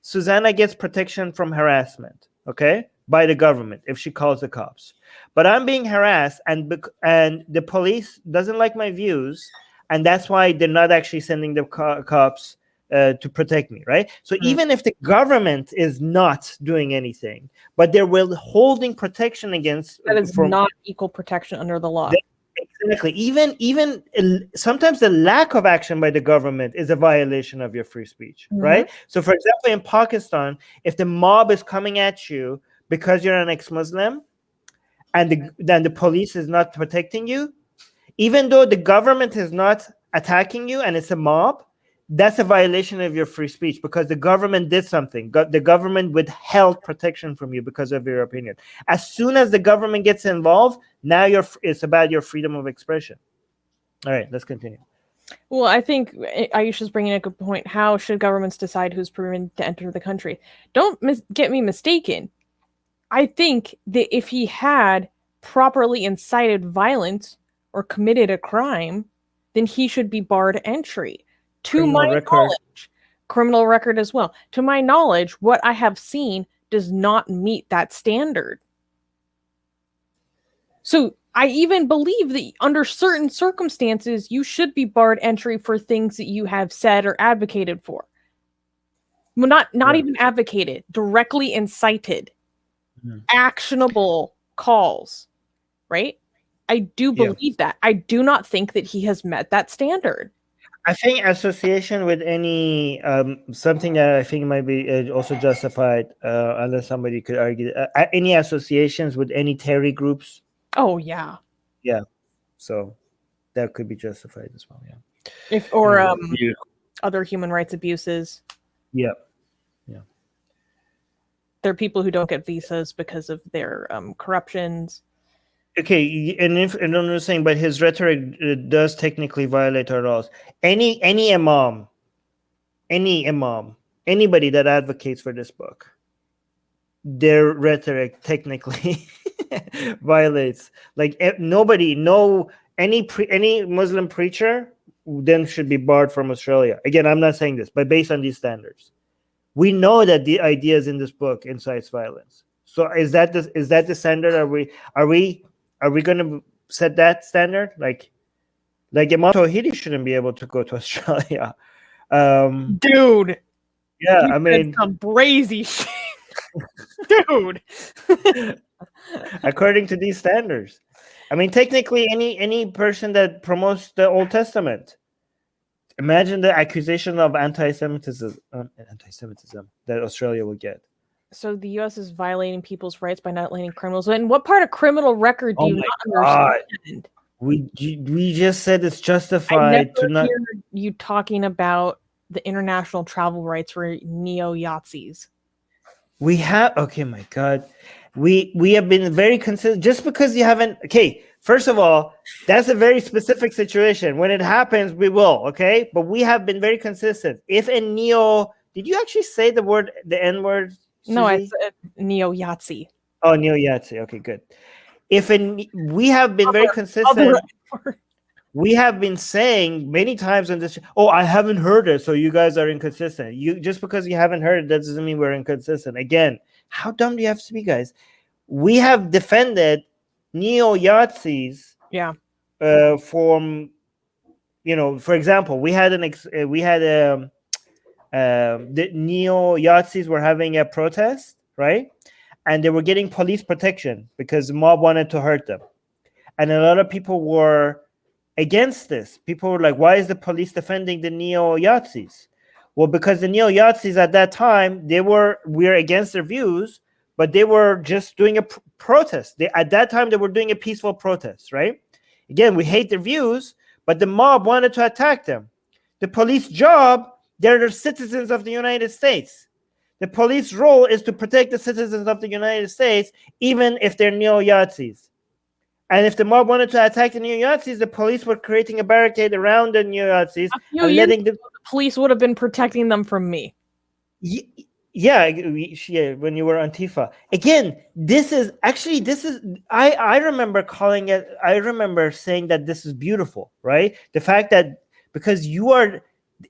Susanna gets protection from harassment, okay, by the government if she calls the cops. But I'm being harassed, and the police doesn't like my views, and that's why they're not actually sending the cops to protect me, right? So even if the government is not doing anything, but they're withholding protection against, that is not equal protection under the law. Exactly. Even sometimes the lack of action by the government is a violation of your free speech, right? So, for example, in Pakistan, if the mob is coming at you because you're an ex-Muslim, and then the police is not protecting you, even though the government is not attacking you and it's a mob, that's a violation of your free speech because the government did something. The government withheld protection from you because of your opinion. As soon as the government gets involved, now it's about your freedom of expression. All right, let's continue. Well, I think Aisha's bringing a good point. How should governments decide who's permitted to enter the country? Don't get me mistaken. I think that if he had properly incited violence or committed a crime, then he should be barred entry. To my knowledge, criminal record as well. To my knowledge, what I have seen does not meet that standard. So I even believe that under certain circumstances, you should be barred entry for things that you have said or advocated for. Well, not even advocated, directly incited, actionable calls, right? I do believe that. I do not think that he has met that standard. I think association with any something that I think might be also justified, unless somebody could argue any associations with any terror groups. Oh yeah, yeah. So that could be justified as well. Yeah. Other human rights abuses. Yeah. There are people who don't get visas because of their corruptions. Okay, and I'm not saying, but his rhetoric does technically violate our laws. Any imam, anybody that advocates for this book, their rhetoric technically violates. Like any Muslim preacher then should be barred from Australia. Again, I'm not saying this, but based on these standards, we know that the ideas in this book incites violence. So is that the standard? Are we going to set that standard? Like Imam Tawhidi shouldn't be able to go to Australia. Dude. Yeah, I mean, some brazy shit. Dude. According to these standards. I mean, technically, any person that promotes the Old Testament. Imagine the accusation of anti-Semitism that Australia will get. So the U.S. is violating people's rights by not letting criminals in. What part of criminal record do you not understand? We just said it's justified to not. I never hear you talking about the international travel rights for neo-Yazis. We have. Okay, my God, we have been very consistent. Just because you haven't. Okay, first of all, that's a very specific situation. When it happens, we will. Okay, but we have been very consistent. If a neo, did you actually say the N-word? No, it's neo-Yazi. Oh, neo-Yazi. Okay, good. We have been very consistent. We have been saying many times on this. Oh, I haven't heard it, so you guys are inconsistent. Just because you haven't heard it, that doesn't mean we're inconsistent. Again, how dumb do you have to be, guys? We have defended neo-Yazis. Yeah. From, for example, the neo-Yazis were having a protest, right? And they were getting police protection because the mob wanted to hurt them. And a lot of people were against this. People were like, why is the police defending the neo-Yazis? Well, because the neo-Yazis at that time, we're against their views, but they were just doing a protest. At that time, they were doing a peaceful protest, right? Again, we hate their views, but the mob wanted to attack them. The police job, they're the citizens of the United States. The police role is to protect the citizens of the United States, even if they're neo-Yazis. And if the mob wanted to attack the neo-Yazis, the police were creating a barricade around the neo-Yazis and letting the police would have been protecting them from me. Yeah, when you were Antifa. Again, I remember calling it, I remember saying that this is beautiful, right? The fact that because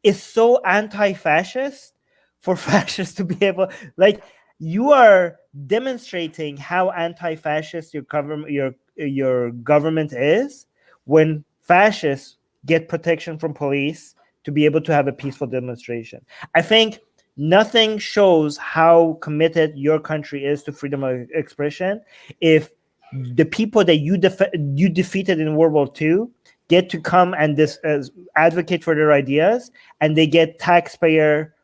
is so anti-fascist for fascists to be able, like, you are demonstrating how anti-fascist your government is when fascists get protection from police to be able to have a peaceful demonstration. I think nothing shows how committed your country is to freedom of expression if the people that you defeated in World War II get to come and advocate for their ideas, and they get taxpayer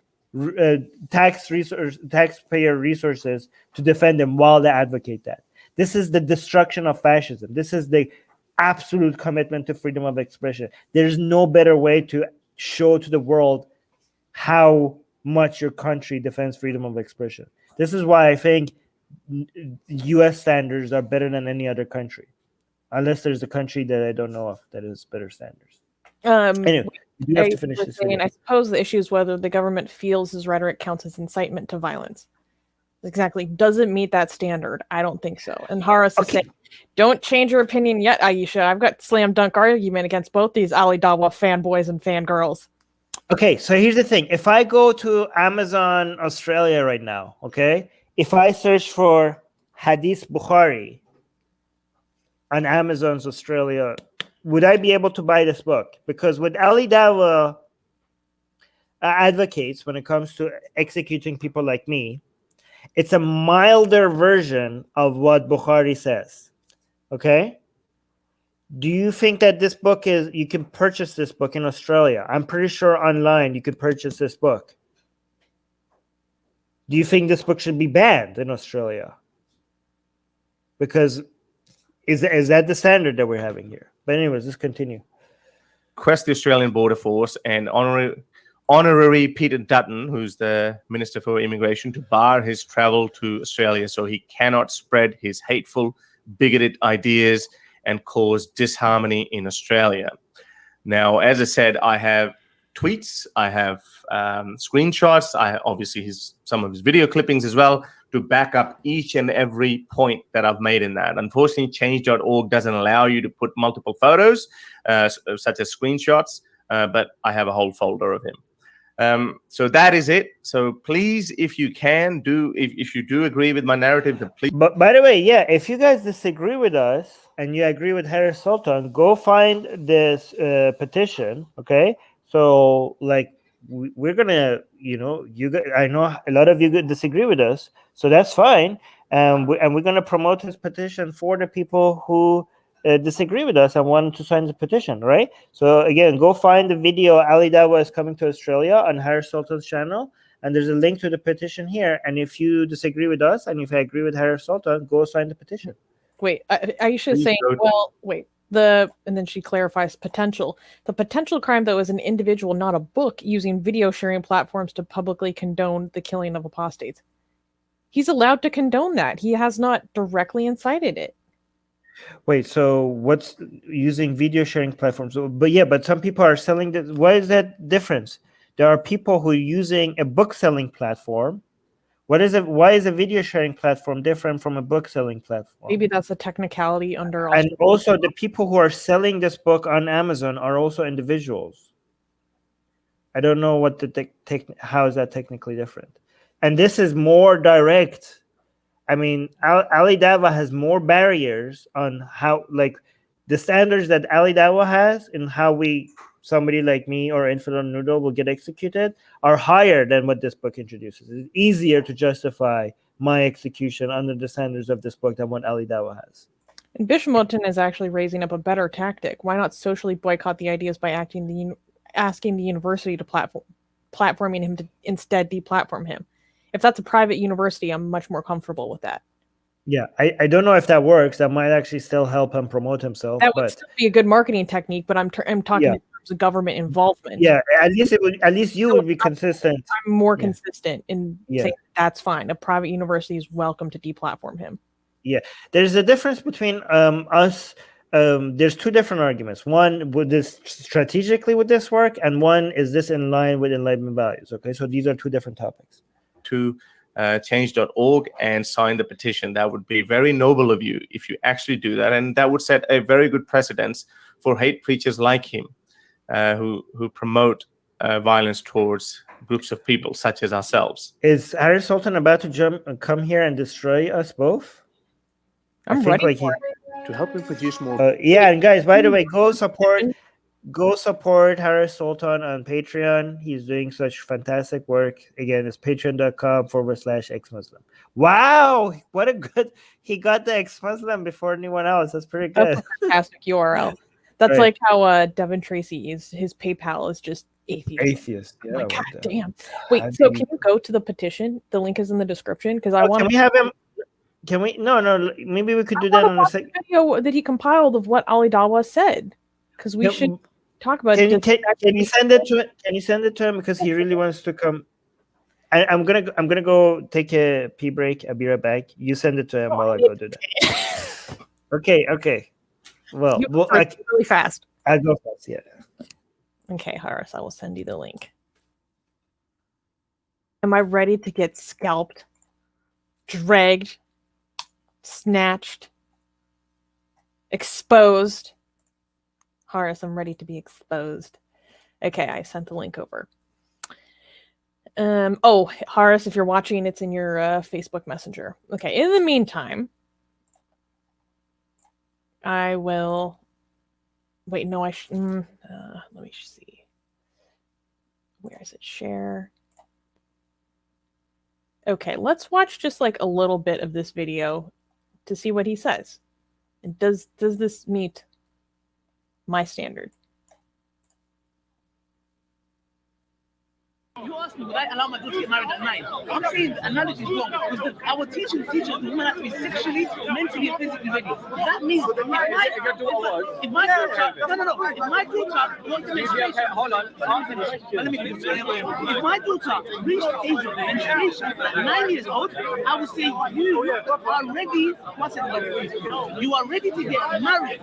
resources to defend them while they advocate that. This is the destruction of fascism. This is the absolute commitment to freedom of expression. There's no better way to show to the world how much your country defends freedom of expression. This is why I think U.S. standards are better than any other country, unless there's a country that I don't know of that is better standards. Anyway, you have to finish this video. I suppose the issue is whether the government feels his rhetoric counts as incitement to violence. Exactly. Does it meet that standard? I don't think so. And Haras is saying, don't change your opinion yet, Aisha. I've got slam dunk argument against both these Ali Dawah fanboys and fangirls. Okay, so here's the thing. If I go to Amazon Australia right now, okay, if I search for Hadith Bukhari on Amazon's Australia, would I be able to buy this book? Because what Ali Dawah advocates when it comes to executing people like me, it's a milder version of what Bukhari says, okay? Do you think that this book you can purchase this book in Australia? I'm pretty sure online you could purchase this book. Do you think this book should be banned in Australia? Because is that the standard that we're having here? But anyways, let's continue. Request the Australian Border Force and Honorary Peter Dutton, who's the Minister for Immigration, to bar his travel to Australia so he cannot spread his hateful, bigoted ideas and cause disharmony in Australia. Now, as I said, I have tweets, I have screenshots, obviously some of his video clippings as well, to back up each and every point that I've made in that. Unfortunately, change.org doesn't allow you to put multiple photos, such as screenshots, but I have a whole folder of him. So that is it. So please, if you can if you do agree with my narrative, then please. But by the way, yeah, if you guys disagree with us and you agree with Harris Sultan, go find this petition. Okay, so like we're gonna, I know a lot of you disagree with us, so that's fine. And we're gonna promote this petition for the people who disagree with us and want to sign the petition, right? So again, go find the video. Ali Dawah is coming to Australia on Harris Sultan's channel, and there's a link to the petition here. And if you disagree with us and if I agree with Harris Sultan, go sign the petition. Wait, Aisha is saying, well, wait, and then she clarifies potential. The potential crime, though, is an individual, not a book, using video sharing platforms to publicly condone the killing of apostates. He's allowed to condone that. He has not directly incited it. Wait, so what's using video sharing platforms? But some people are selling this. Why is that difference? There are people who are using a book selling platform. Why is a video sharing platform different from a book selling platform? Maybe that's a technicality under. And also, the people who are selling this book on Amazon are also individuals. I don't know what how is that technically different? And this is more direct. I mean, Ali Dawah has more barriers on how, like, the standards that Ali Dawah has and how somebody like me or Infidel Noodle will get executed are higher than what this book introduces. It's easier to justify my execution under the standards of this book than what Ali Dawah has. And Bishop Moulton is actually raising up a better tactic. Why not socially boycott the ideas by asking the university to platforming him to instead deplatform him? If that's a private university, I'm much more comfortable with that. Yeah, I don't know if that works. That might actually still help him promote himself. That would still be a good marketing technique, but I'm talking in terms of government involvement. Yeah, at least you would be consistent. I'm more consistent in saying that's fine. A private university is welcome to deplatform him. Yeah, there's a difference between us. There's two different arguments. One, would this strategically would this work, and one, is this in line with Enlightenment values? Okay, so these are two different topics. to change.org and sign the petition. That would be very noble of you if you actually do that, and that would set a very good precedence for hate preachers like him, who promote violence towards groups of people such as ourselves. Is Harry Sultan about to come here and destroy us both? I'm ready for it. To help him produce more. Yeah, and guys, by the way, go support Harry Sultan on Patreon. He's doing such fantastic work. Again, it's patreon.com/ex-Muslim. Wow, what a good, he got the ex-Muslim before anyone else. That's pretty good. That's a fantastic URL. That's Right. like how Devin Tracy is. His PayPal is just atheist. Yeah, Like, I God want that. damn. Wait, How so do can you go to the petition? The link is in the description because I Oh, want can we have him? Can we? No. Maybe we could do that on a second. video that he compiled of what Ali Dawah said because we should talk about Can it. you send it to? Can you send it to him because he really wants to come? I'm gonna go take a pee break. I'll be right back. You send it to him while I go do that. Okay. Well, really fast. I'll go fast. Yeah. Okay, Harris, I will send you the link. Am I ready to get scalped, dragged, snatched, exposed? Harris, I'm ready to be exposed. Okay, I sent the link over. Oh, Harris, if you're watching, it's in your Facebook Messenger. Okay, in the meantime, I will... Wait, no, let me see. Where is it? Share. Okay, let's watch just like a little bit of this video to see what he says. And does this meet my standard? You asked me, would I allow my daughter to get married at 9? I'm saying the analogy is wrong because our teachers the woman has to be sexually, mentally, and physically ready. That means if my daughter wants to menstruation, hold on, let me finish. If my daughter reached the age of menstruation at 9 years old, I would say you are ready. You are ready to get married.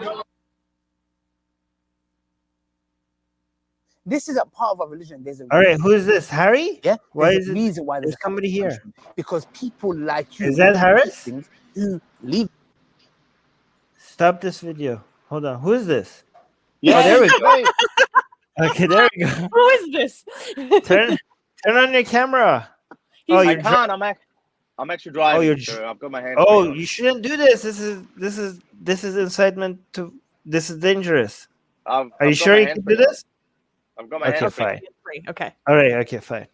This is a part of our religion. There's a All right. Who is this? Harry? Yeah. Why there's is a it? reason why There's somebody here. Because people like you. Is that Harris? Who leave. Stop this video. Hold on. Who is this? Yeah. Oh, there we go. Okay, there we go. Who is this? Turn on your camera. He's- Oh, I you're can't. I'm actually driving. Oh, you're so I've got my hands. Oh, free on. you shouldn't do this. This is incitement to. This is dangerous. I've Are you got my sure you hands can do free. this? I've got my Okay, hands free. fine. Okay. All right. Okay, fine.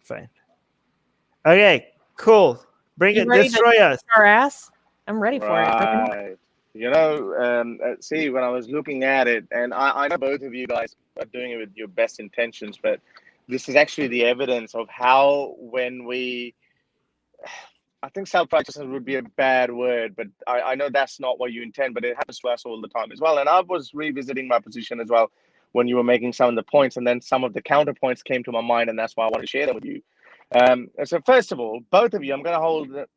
Okay, cool. Bring You it. ready to Destroy us. Our ass? I'm ready for it. Right. You know, see, when I was looking at it, and I know both of you guys are doing it with your best intentions, but this is actually the evidence of how when we, I think self-righteousness would be a bad word, but I know that's not what you intend, but it happens to us all the time as well. And I was revisiting my position as well when you were making some of the points, and then some of the counterpoints came to my mind, and that's why I want to share them with you. So first of all, both of you, I'm going to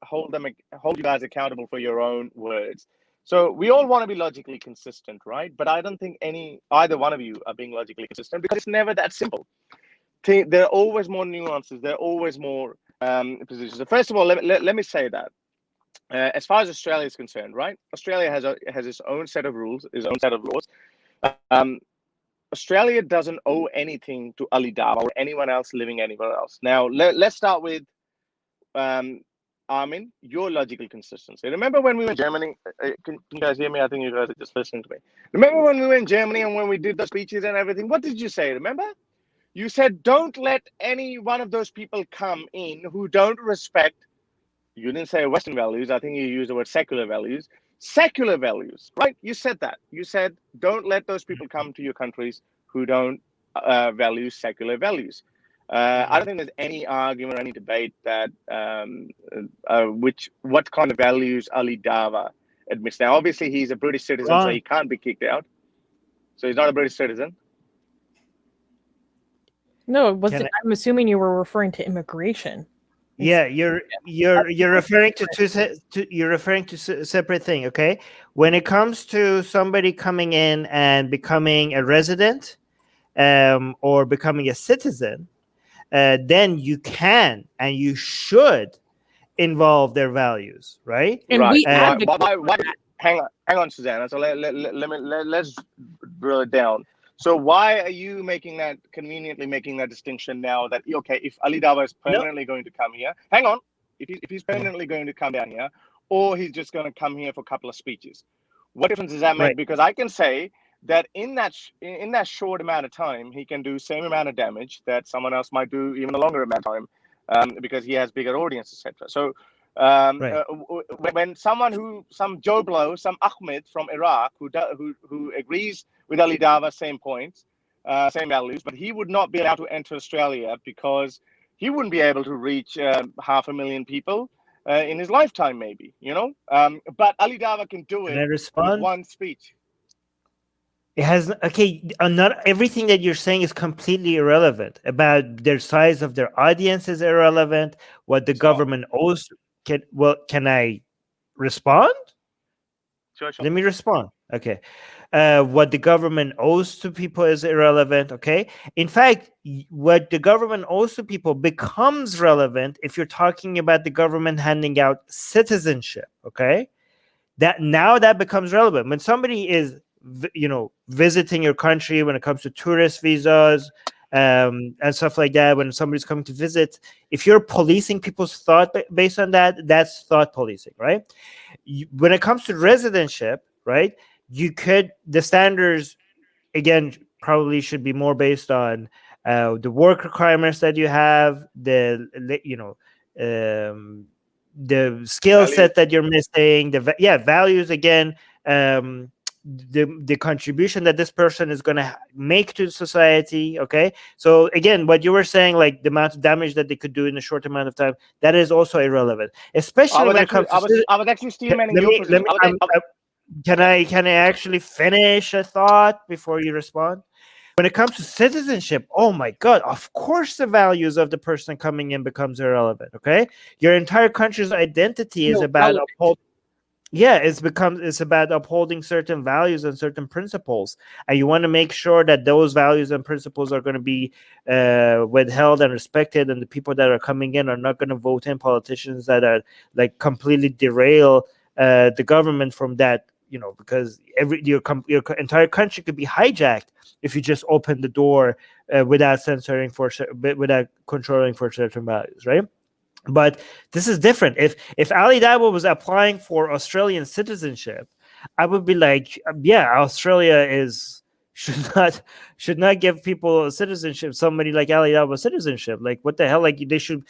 hold you guys accountable for your own words. So we all want to be logically consistent, right? But I don't think either one of you are being logically consistent because it's never that simple. There are always more nuances. There are always more positions. So first of all, let me say that as far as Australia is concerned, right? Australia has its own set of rules, its own set of laws. Australia doesn't owe anything to Ali Dawah or anyone else living anywhere else. Now, let's start with Armin, your logical consistency. Remember when we were in Germany? Can you guys hear me? I think you guys are just listening to me. Remember when we were in Germany and when we did the speeches and everything? What did you say? Remember? You said, don't let any one of those people come in who don't respect, you didn't say Western values. I think you used the word secular values. Secular values, right? You said that. You said, don't let those people come to your countries who don't value secular values. I don't think there's any argument or any debate that what kind of values Ali Dawah admits. Now, obviously, he's a British citizen, so he can't be kicked out. So he's not a British citizen. No, I'm assuming you were referring to immigration. Yeah, you're referring to you're referring to a separate thing. Okay, when it comes to somebody coming in and becoming a resident, or becoming a citizen, then you can and you should involve their values, right? And Right. we Why, advocate why, hang on, Susanna. So let's drill it down. So why are you conveniently making that distinction now that, okay, if Ali Dawah is permanently going to come here, hang on, if he's permanently going to come down here, or he's just going to come here for a couple of speeches, what difference does that make? Right. Because I can say that in that short amount of time, he can do same amount of damage that someone else might do even a longer amount of time, because he has bigger audience, etc. So Right. when some Joe Blow, some Ahmed from Iraq who agrees with Ali Dawah, same points, same values, but he would not be allowed to enter Australia because he wouldn't be able to reach 500,000 people in his lifetime, maybe, but Ali Dawah can do Can I it with respond? one speech. It has not everything that you're saying is completely irrelevant. About their size of their audience is irrelevant. What the government owes can I respond? Sure. Let me respond. Okay. What the government owes to people is irrelevant. Okay. In fact, what the government owes to people becomes relevant if you're talking about the government handing out citizenship. Okay. That becomes relevant when somebody is, visiting your country, when it comes to tourist visas, and stuff like that. When somebody's coming to visit, if you're policing people's thought based on that, that's thought policing, right? When it comes to residentship, right, the standards again probably should be more based on the work requirements that you have, the skill set that you're missing, values again, the contribution that this person is going to make to society. Okay, so again, what you were saying, like the amount of damage that they could do in a short amount of time, that is also irrelevant, especially when it comes to I was actually steaming your position. can I actually finish a thought before you respond? When it comes to citizenship, oh my God, of course the values of the person coming in becomes irrelevant. Okay, your entire country's identity is about it's about upholding certain values and certain principles, and you want to make sure that those values and principles are going to be withheld and respected, and the people that are coming in are not going to vote in politicians that are like completely derail the government from that, because your entire country could be hijacked if you just open the door without without controlling for certain values, right? But this is different. If Ali Dawah was applying for Australian citizenship, I would be like, Australia should not give people citizenship. Somebody like Ali Dawah citizenship. Like, what the hell? Like, they should.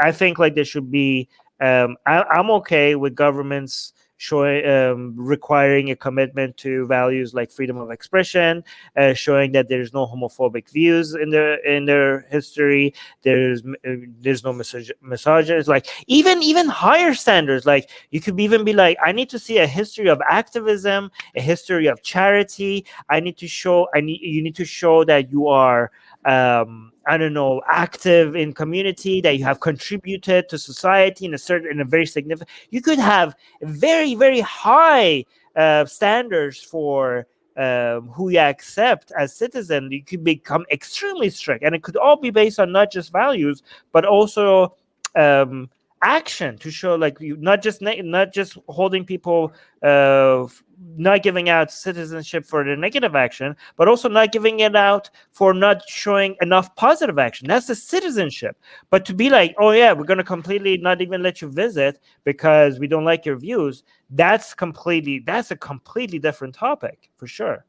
I think like there should be. I'm okay with governments showing requiring a commitment to values like freedom of expression, showing that there's no homophobic views in their history. There's no misogyny. It's like even higher standards. Like, you could even be like, I need to see a history of activism, a history of charity. You need to show that you are active in community, that you have contributed to society in a very significant. You could have very, very high standards for who you accept as citizen. You could become extremely strict, and it could all be based on not just values, but also action to show, like, you not just holding people, not giving out citizenship for the negative action, but also not giving it out for not showing enough positive action. That's the citizenship. But to be like, oh yeah, we're going to completely not even let you visit because we don't like your views, that's a completely different topic for sure.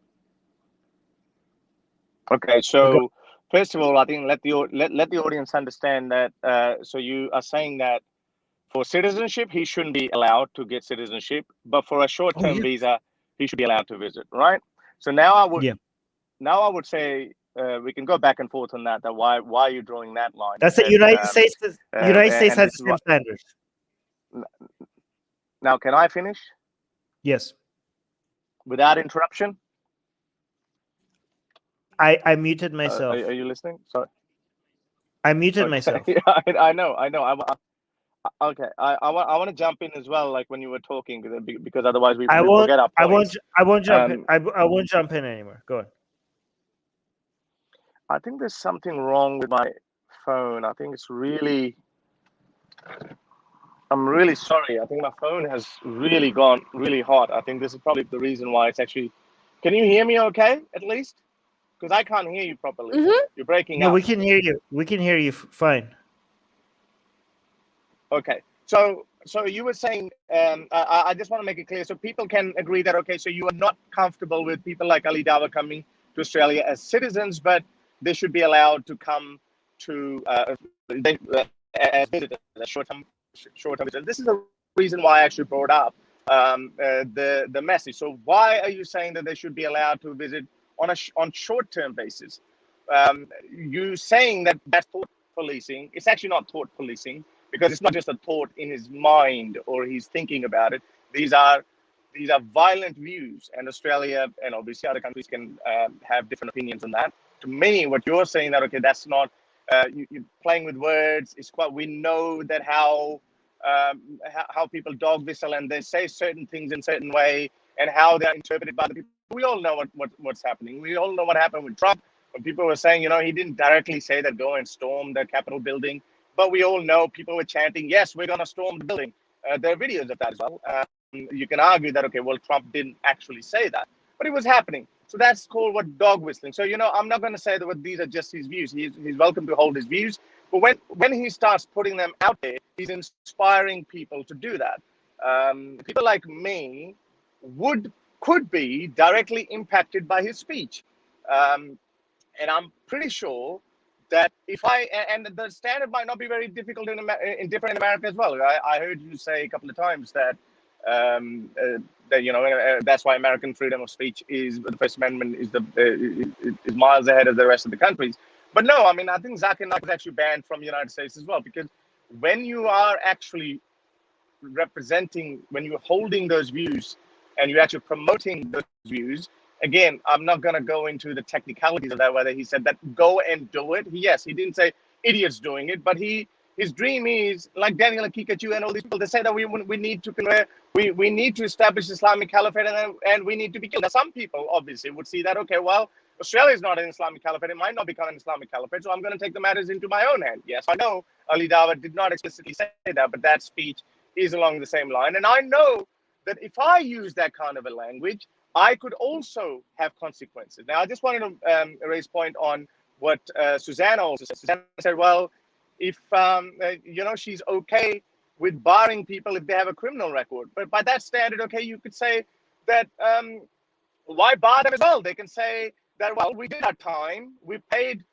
Okay, so first of all, I think let the audience understand that. So you are saying that for citizenship, he shouldn't be allowed to get citizenship, but for a short-term visa, he should be allowed to visit, right? So now I would say we can go back and forth on that. Why are you drawing that line? That's the United States. United States has the same standards. Now, can I finish? Yes. Without interruption. I muted myself. Are you listening? Sorry. I muted myself. Yeah, I know. Okay, I want to jump in as well, like when you were talking, because otherwise we forget our points. I won't jump in. I won't jump in anymore. Go on. I think there's something wrong with my phone. I think it's really. I'm really sorry. I think my phone has really gone really hot. I think this is probably the reason why it's actually. Can you hear me okay, at least? Because I can't hear you properly. Mhm. You're breaking No, up. we can hear you. We can hear you fine. Okay. So you were saying, I just want to make it clear so people can agree that, okay, so you are not comfortable with people like Ali Dawah coming to Australia as citizens, but they should be allowed to come to as visitors, as short-term visitors. This is the reason why I actually brought up the message. So why are you saying that they should be allowed to visit on short-term basis? You saying that that's thought policing. It's actually not thought policing, because it's not just a thought in his mind or he's thinking about it. These are violent views, and Australia and obviously other countries can have different opinions on that. To me, what you're saying that, okay, that's not you're playing with words. It's quite. We know that how people dog whistle and they say certain things in a certain way, and how they're interpreted by the people. We all know what's happening. We all know what happened with Trump, when people were saying, he didn't directly say that go and storm the Capitol building, but we all know people were chanting, yes, we're going to storm the building. There are videos of that as well. You can argue that, okay, well, Trump didn't actually say that, but it was happening. So that's called what dog whistling. So, I'm not going to say that these are just his views. He's welcome to hold his views. But when he starts putting them out there, he's inspiring people to do that. People like me could be directly impacted by his speech. And I'm pretty sure that if and the standard might not be very difficult in different in America as well. I heard you say a couple of times that that's why American freedom of speech is the First Amendment is miles ahead of the rest of the countries. But no, I mean, I think Zakir Naik was actually banned from the United States as well, because when you are actually representing, when you're holding those views and you're actually promoting those views, again, I'm not going to go into the technicalities of that, whether he said that go and do it. Yes, he didn't say idiots doing it, but his dream is like Daniel and Kikachu and all these people. They say that we need to convert, we need to establish Islamic caliphate, and we need to be killed. Now, some people obviously would see that, okay, well, Australia is not an Islamic caliphate. It might not become an Islamic caliphate, so I'm going to take the matters into my own hand. Yes, I know Ali Dawah did not explicitly say that, but that speech is along the same line. And I know that if I use that kind of a language, I could also have consequences. Now, I just wanted to raise point on what Susanna also said. Susanna said, well, if, she's okay with barring people if they have a criminal record. But by that standard, okay, you could say that why bar them as well? They can say that, well, we did our time. We paid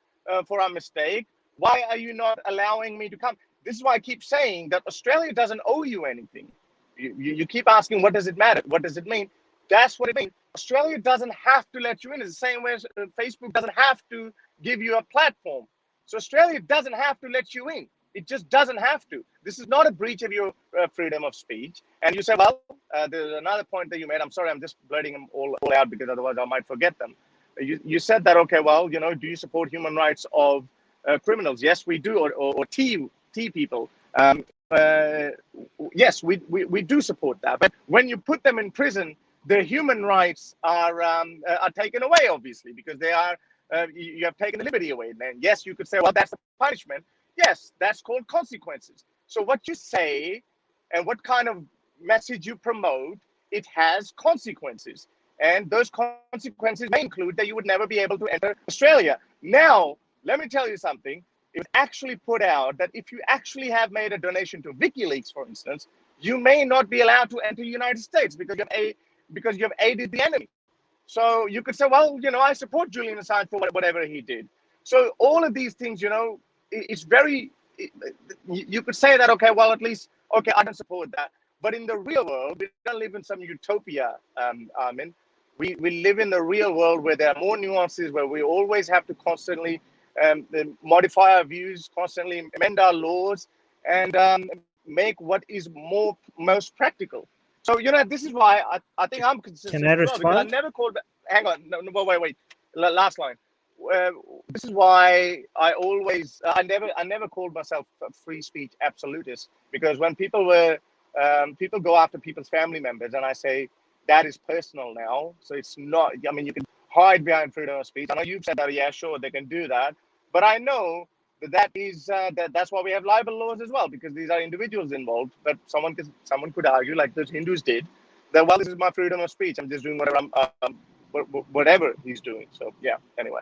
for our mistake. Why are you not allowing me to come? This is why I keep saying that Australia doesn't owe you anything. You keep asking, what does it matter? What does it mean? That's what it means. Australia doesn't have to let you in. It's the same way as Facebook doesn't have to give you a platform. So Australia doesn't have to let you in. It just doesn't have to. This is not a breach of your freedom of speech. And you say, well, there's another point that you made. I'm sorry, I'm just blurting them all out because otherwise I might forget them. You said that, okay, well, do you support human rights of criminals? Yes, we do, or T people. Yes, we do support that. But when you put them in prison, their human rights are taken away, obviously, because they are you have taken the liberty away. And yes, you could say, well, that's the punishment. Yes, that's called consequences. So what you say and what kind of message you promote, it has consequences. And those consequences may include that you would never be able to enter Australia. Now, let me tell you something. It was actually put out that if you actually have made a donation to WikiLeaks, for instance, you may not be allowed to enter the United States because you have aided the enemy. So you could say, well, I support Julian Assange for whatever he did. So all of these things, it's very, you could say that, okay, well, at least, okay, I don't support that. But in the real world, we don't live in some utopia, Armin. We live in the real world where there are more nuances, where we always have to constantly modify our views, constantly amend our laws, and make what is most practical. So, this is why I think I'm consistent. Can I as well, because I respond? never called. Hang on, no, wait. Last line. This is why I never called myself a free speech absolutist, because when people go after people's family members, and I say that is personal now, so it's not. I mean, you can hide behind freedom of speech. I know you've said that. Yeah, sure, they can do that, but I know that is that's why we have libel laws as well, because these are individuals involved. But someone could argue, like those Hindus did, that well, this is my freedom of speech. I'm just doing whatever he's doing. So yeah. Anyway.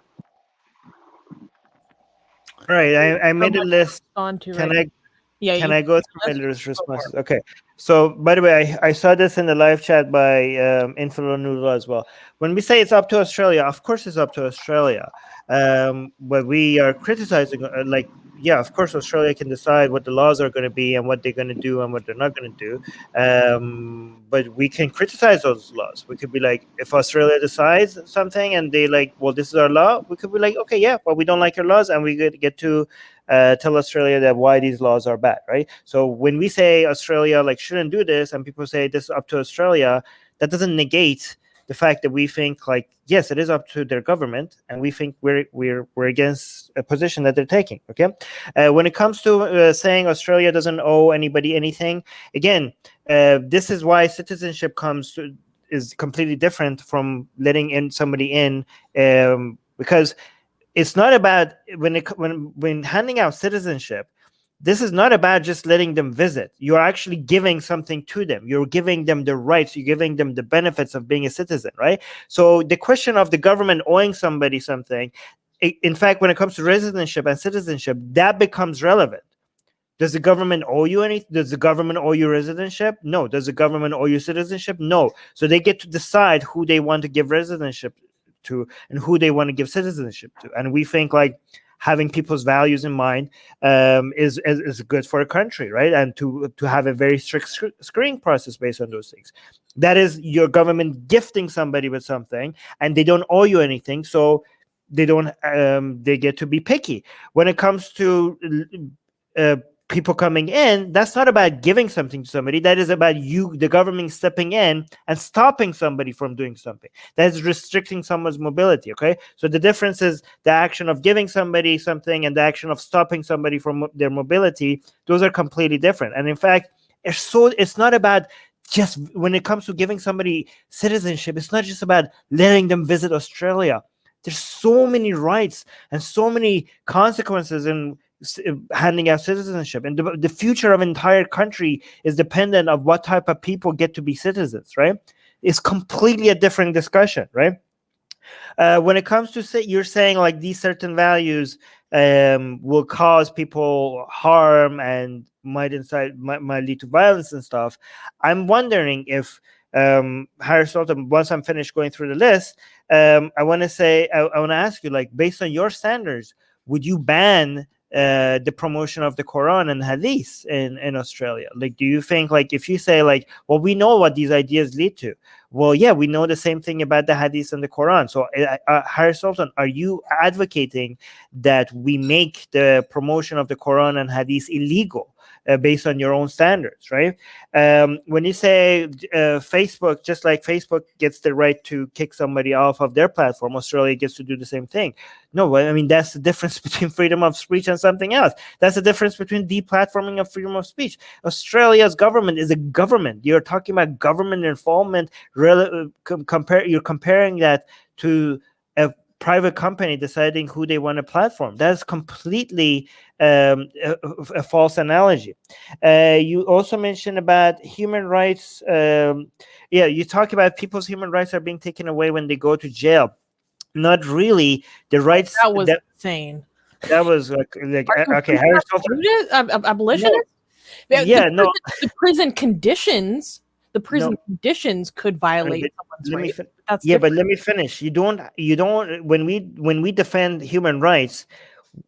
All right, I made a list. On to Can right. Yeah, Can you- I go through my list responses? Okay. So, by the way, I saw this in the live chat by Infilo Noodle as well. When we say it's up to Australia, of course it's up to Australia. But we are criticizing, yeah, of course Australia can decide what the laws are going to be and what they're going to do and what they're not going to do. But we can criticize those laws. We could be like, if Australia decides something and they like, well, this is our law, we could be like, okay, yeah, but we don't like your laws, and we get to tell Australia that why these laws are bad, right? So when we say Australia like shouldn't do this, and people say this is up to Australia, that doesn't negate the fact that we think like, yes, it is up to their government, and we think we're against a position that they're taking. Okay, when it comes to saying Australia doesn't owe anybody anything, again, this is why citizenship is completely different from letting in somebody in, because it's not about when handing out citizenship. This is not about just letting them visit. You're actually giving something to them. You're giving them the rights. You're giving them the benefits of being a citizen, right? So the question of the government owing somebody something, in fact, when it comes to residency and citizenship, that becomes relevant. Does the government owe you anything? Does the government owe you residency? No. Does the government owe you citizenship? No. So they get to decide who they want to give residency to and who they want to give citizenship to. And we think like having people's values in mind is good for a country, right? And to have a very strict screening process based on those things. That is your government gifting somebody with something, and they don't owe you anything, so they don't. They get to be picky when it comes to people coming in. That's not about giving something to somebody. That is about you, the government, stepping in and stopping somebody from doing something. That is restricting someone's mobility. Okay, so the difference is the action of giving somebody something and the action of stopping somebody from their mobility. Those are completely different. And in fact, it's not about just when it comes to giving somebody citizenship. It's not just about letting them visit Australia. There's so many rights and so many consequences in handing out citizenship, and the future of an entire country is dependent on what type of people get to be citizens, right? It's completely a different discussion, right? When it comes to you're saying like these certain values will cause people harm and might lead to violence and stuff. I'm wondering if Harry Sultan, once I'm finished going through the list, I want to ask you, like, based on your standards, would you ban the promotion of the Quran and Hadith in Australia? Like, do you think, like, if you say, like, well, we know what these ideas lead to, well, yeah, we know the same thing about the Hadith and the Quran. So, Harry Sultan, are you advocating that we make the promotion of the Quran and Hadith illegal? Based on your own standards, right? When you say Facebook, just like Facebook gets the right to kick somebody off of their platform, Australia gets to do the same thing. No, I mean, that's the difference between freedom of speech and something else. That's the difference between deplatforming of freedom of speech. Australia's government is a government. You're talking about government involvement. You're comparing that to a private company deciding who they want to platform. That's completely a false analogy. You also mentioned about human rights. You talk about people's human rights are being taken away when they go to jail. Not really. The rights That was insane. That was like okay. Harry Sultan, abolitionist. The prison conditions. The prison conditions could violate someone's rights. But let me finish. You don't. When we defend human rights,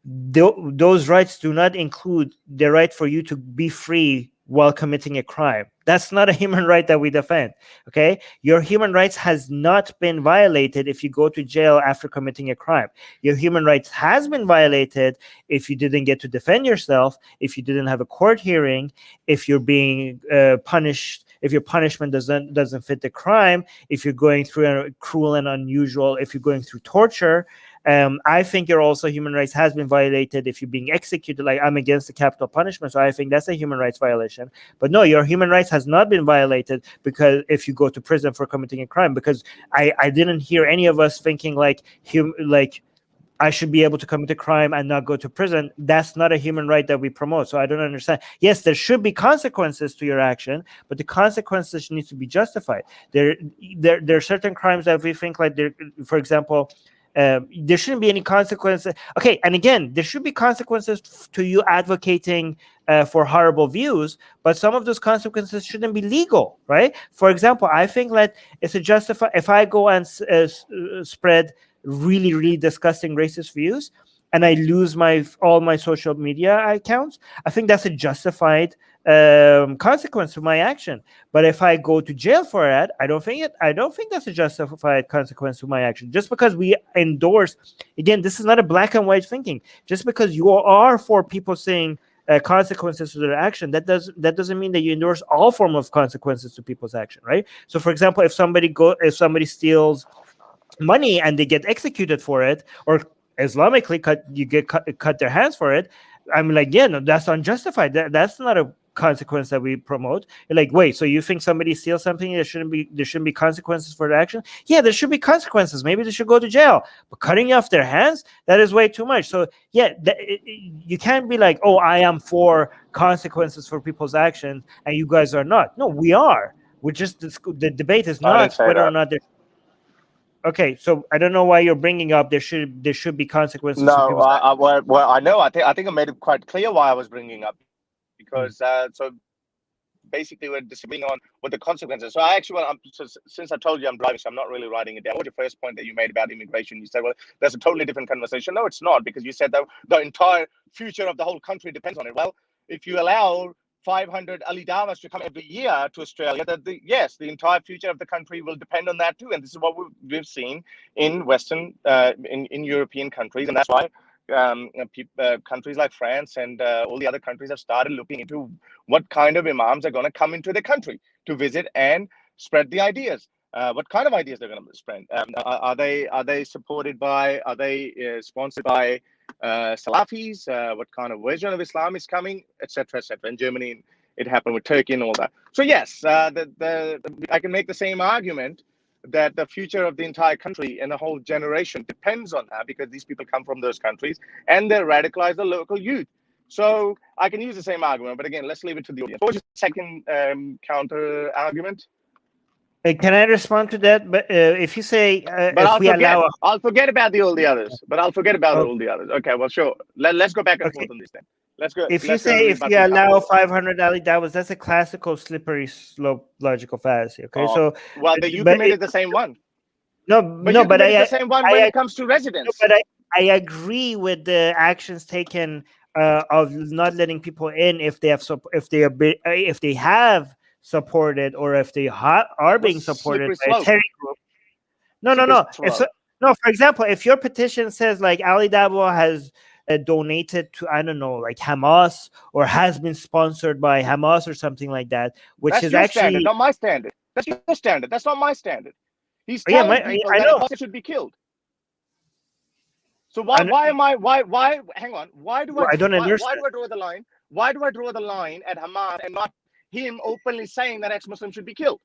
those rights do not include the right for you to be free while committing a crime. That's not a human right that we defend. Okay, your human rights has not been violated if you go to jail after committing a crime. Your human rights has been violated if you didn't get to defend yourself, if you didn't have a court hearing, if you're being punished, if your punishment doesn't fit the crime, if you're going through a cruel and unusual, if you're going through torture. I think your also human rights has been violated if you're being executed. Like, I'm against the capital punishment, so I think that's a human rights violation. But no, your human rights has not been violated because if you go to prison for committing a crime, because I didn't hear any of us thinking like I should be able to commit a crime and not go to prison. That's not a human right that we promote. So I don't understand. Yes, there should be consequences to your action, but the consequences need to be justified. There are certain crimes that we think like there, for example, there shouldn't be any consequences. Okay, and again, there should be consequences to you advocating for horrible views, but some of those consequences shouldn't be legal, right? For example, I think that it's a justify if I go and spread really disgusting racist views and I lose all my social media accounts, I think that's a justified consequence to my action. But if I go to jail for it, I don't think that's a justified consequence to my action. Just because we endorse, again, this is not a black and white thinking. Just because you are for people saying consequences to their action, that doesn't mean that you endorse all form of consequences to people's action, right? So, for example, if somebody steals money and they get executed for it, or Islamically cut their hands for it, I'm like, yeah, no, that's unjustified. That's not a consequence that we promote. You're like, wait, so you think somebody steals something, there shouldn't be consequences for the action? Yeah, there should be consequences. Maybe they should go to jail. But cutting off their hands, that is way too much. So yeah, you can't be like, oh, I am for consequences for people's actions and you guys are not. No, we are. We're just the debate is not whether or not there. Okay, so I don't know why you're bringing up there should be consequences. No, I know. I think I made it quite clear why I was bringing up, because so basically we're disagreeing on what the consequences. So I actually, since I told you I'm driving, so I'm not really writing it down. What was your first point that you made about immigration? You said, well, that's a totally different conversation. No, it's not, because you said that the entire future of the whole country depends on it. Well, if you allow 500 Ali Dawas to come every year to Australia, yes, the entire future of the country will depend on that too. And this is what we've seen in Western, in European countries. And that's why countries like France and all the other countries have started looking into what kind of imams are going to come into the country to visit and spread the ideas. What kind of ideas they're going to spread? Are they supported by? Are they sponsored by Salafis? What kind of version of Islam is coming, etc., etc. In Germany, it happened with Turkey and all that. So yes, I can make the same argument that the future of the entire country and the whole generation depends on that, because these people come from those countries and they radicalize the local youth. So I can use the same argument, but again, let's leave it to the audience. What was your second counter argument? Can I respond to that? But if you say, I'll forget about all the others. But I'll forget about all the others. Okay, well, sure. Let's go back and forth on this then. Let's go. If you allow 500 Ali Dawas, that's a classical slippery slope logical fallacy. Okay, so you committed the same one. But the same one when it comes to residents. No, but I agree with the actions taken of not letting people in if they have supported, or if they are being supported by a terror group. No. For example, if your petition says like Ali Dawa has donated to, I don't know, like Hamas, or has been sponsored by Hamas or something like that, which that's is your actually standard, not my standard. That's your standard. That's not my standard. He's telling people that Hamas should be killed. So why hang on? Why do I draw the line? Why do I draw the line at Hamas and not him openly saying that ex-Muslims should be killed?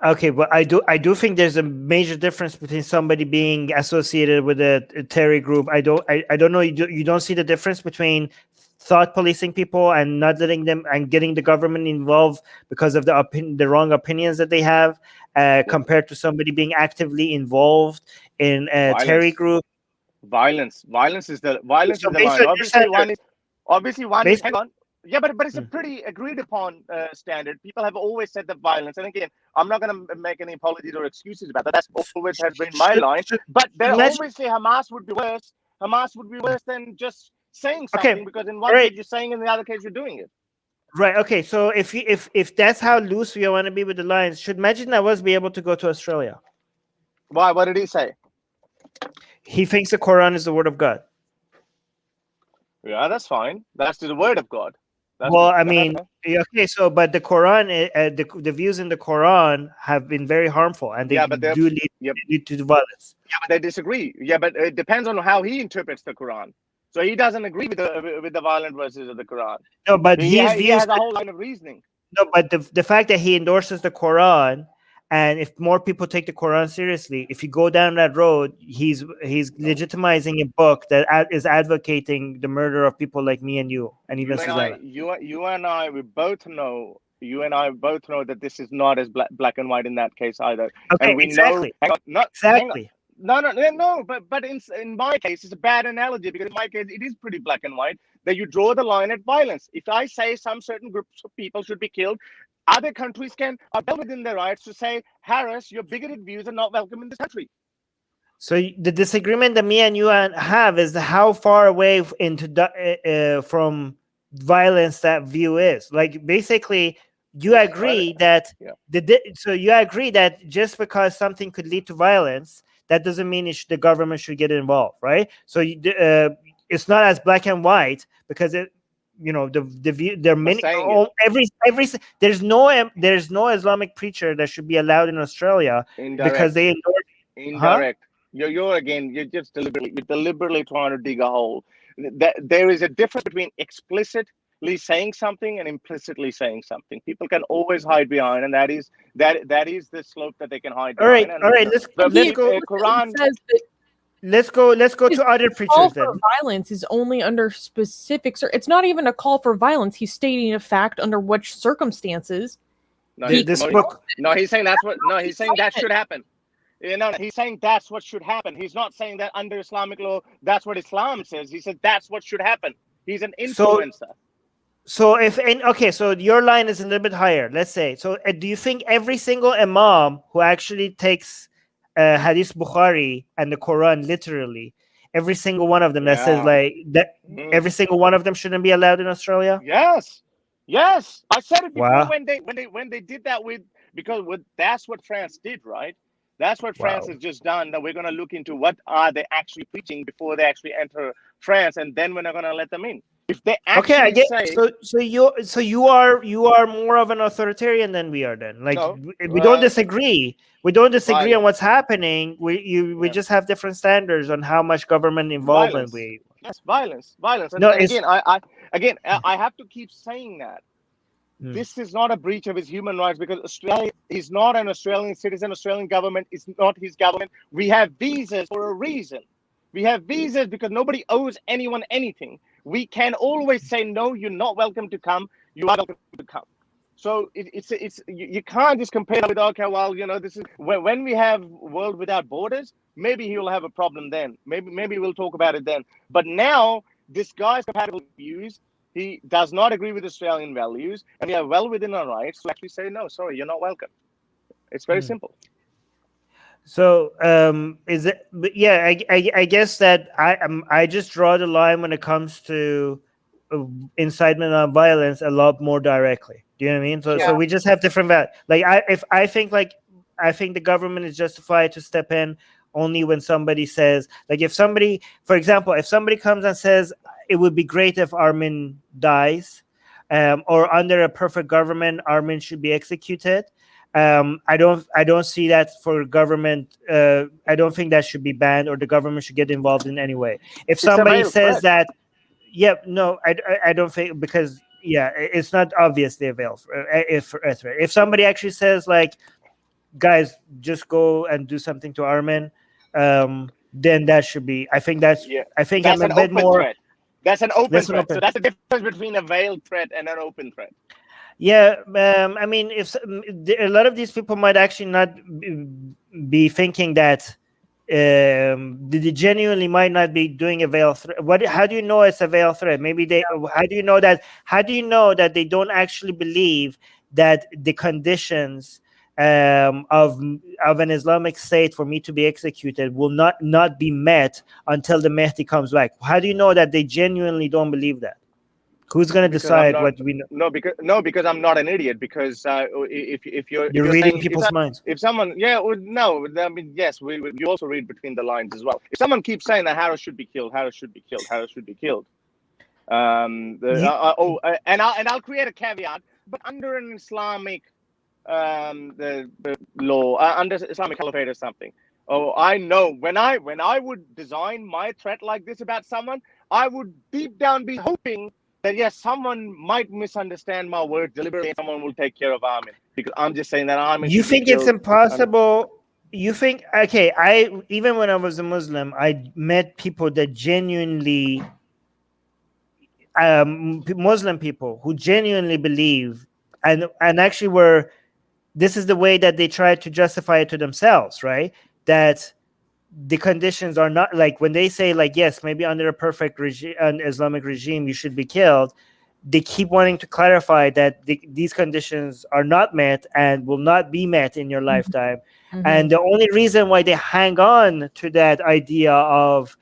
Okay, but I do think there's a major difference between somebody being associated with a terror group. I don't know. You don't see the difference between thought policing people and not letting them and getting the government involved because of the wrong opinions that they have, compared to somebody being actively involved in a terror group. Violence is the line. Obviously one is hang on. Yeah, but it's a pretty agreed upon standard. People have always said that violence, and again, I'm not going to make any apologies or excuses about that. That's always has been my line. But they always say Hamas would be worse. Hamas would be worse than just saying something, because in one case you're saying, in the other case you're doing it. Right. Okay. So if that's how loose you want to be with the lines, should Majid Nawaz be able to go to Australia? Why? What did he say? He thinks the Quran is the word of God. Yeah, that's fine. That's the word of God. Okay, so but the Quran, the views in the Quran have been very harmful, and they do lead to violence. Yeah, but they disagree. Yeah, but it depends on how he interprets the Quran. So he doesn't agree with the violent verses of the Quran. No, but he has a whole line of reasoning. No, but the fact that he endorses the Quran And if more people take the Quran seriously, if you go down that road, he's legitimizing a book that is advocating the murder of people like me and you, and even Susanna. You and I, we both know. You and I both know that this is not as black and white in that case either. Okay, and we exactly. know. Exactly. No. But in my case, it's a bad analogy, because in my case, it is pretty black and white. That you draw the line at violence. If I say some certain groups of people should be killed, other countries are well within their rights to say, Harris, your bigoted views are not welcome in this country. So the disagreement that me and you have is how far away from violence that view is. Like, basically, you agree that you agree that just because something could lead to violence, that doesn't mean the government should get involved, right? So it's not as black and white, because the view, there are many, there's no Islamic preacher that should be allowed in Australia because they endorse indirect. Huh? You're just deliberately trying to dig a hole. There is a difference between explicitly saying something and implicitly saying something. People can always hide behind, and that is the slope that they can hide behind. All right. Let's go. Quran says that Let's go to other preachers call then. for violence is only under specific. It's not even a call for violence. He's stating a fact under which circumstances. He's saying that's what. No, he's saying that should happen. He's saying that's what should happen. He's not saying that under Islamic law, that's what Islam says. He said that's what should happen. He's an influencer. So your line is a little bit higher. Let's say. So do you think every single imam who actually takes Hadith Bukhari and the Quran literally, every single one of them that says like that, every single one of them shouldn't be allowed in Australia? Yes. I said it before when they did that because that's what France did, right? That's what France has just done. That we're going to look into what are they actually preaching before they actually enter France, and then we're not going to let them in. If they actually I get say, so you are more of an authoritarian than we are. Then, like, we don't disagree. We don't disagree on what's happening. We just have different standards on how much government involvement violence. No, again, I have to keep saying that. This is not a breach of his human rights, because Australia is not an Australian citizen. Australian government is not his government. We have visas for a reason. We have visas because nobody owes anyone anything. We can always say, no, you're not welcome to come. You are welcome to come. So you can't just compare that with, this is when we have world without borders, maybe he will have a problem then. Maybe we'll talk about it then. But now this guy's compatible views. He does not agree with Australian values, and we are well within our rights to actually say, no, sorry, you're not welcome. It's very simple. So is it? But yeah, I guess that I just draw the line when it comes to incitement on violence a lot more directly. Do you know what I mean? So we just have different values. Like I think the government is justified to step in only when somebody says, like, if somebody, for example, if somebody comes and says it would be great if Armin dies, or under a perfect government, Armin should be executed. I don't see that for government. I don't think that should be banned, or the government should get involved in any way. If somebody says that, I don't think, because it's not obviously a veil for a threat. If somebody actually says, like, guys, just go and do something to Armin, then that should be. I think I'm a bit more. Threat. That's an open threat. So that's the difference between a veiled threat and an open threat. Yeah, I mean, if a lot of these people might actually not be thinking that they genuinely might not be doing a veiled threat. How do you know it's a veiled threat? Maybe they. How do you know that? How do you know that they don't actually believe that the conditions of an Islamic state for me to be executed will not be met until the Mahdi comes back? How do you know that they genuinely don't believe that? Who's going to decide what we know? Because I'm not an idiot. Because if you're reading saying, people's minds. If someone, I mean, yes, you also read between the lines as well. If someone keeps saying that Harris should be killed, Harris should be killed, Harris should be killed, and I'll create a caveat, but under an Islamic the law, under Islamic caliphate or something. I know when I would design my threat like this about someone, I would deep down be hoping that yes, someone might misunderstand my word deliberately, and someone will take care of Armin. because I'm just saying that Armin. You should be think it's killed. impossible? You think, okay, even when I was a Muslim, I met people that genuinely, Muslim people who genuinely believe and actually were, this is the way that they try to justify it to themselves, right? That the conditions are not like, when they say like, yes, maybe under a perfect regime, an Islamic regime, you should be killed. They keep wanting to clarify that these conditions are not met and will not be met in your lifetime. Mhm. And the only reason why they hang on to that idea of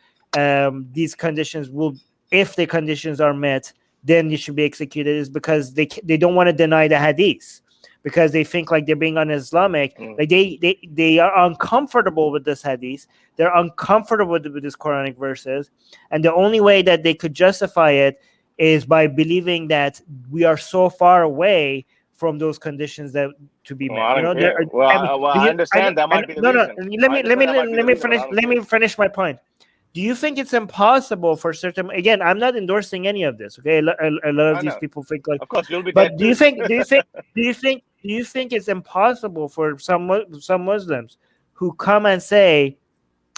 these conditions will, if the conditions are met, then you should be executed, is because they don't want to deny the hadith, because they think like they're being un-Islamic. Like they are uncomfortable with this hadith. They're uncomfortable with these Quranic verses. And the only way that they could justify it is by believing that we are so far away from those conditions that to be met. Well, I don't care. I understand that might be the reason. Let me finish my point. Do you think it's impossible for certain? Again, I'm not endorsing any of this. Okay, a lot of these people think like. Of course, you'll be. But do you think it's impossible for some Muslims who come and say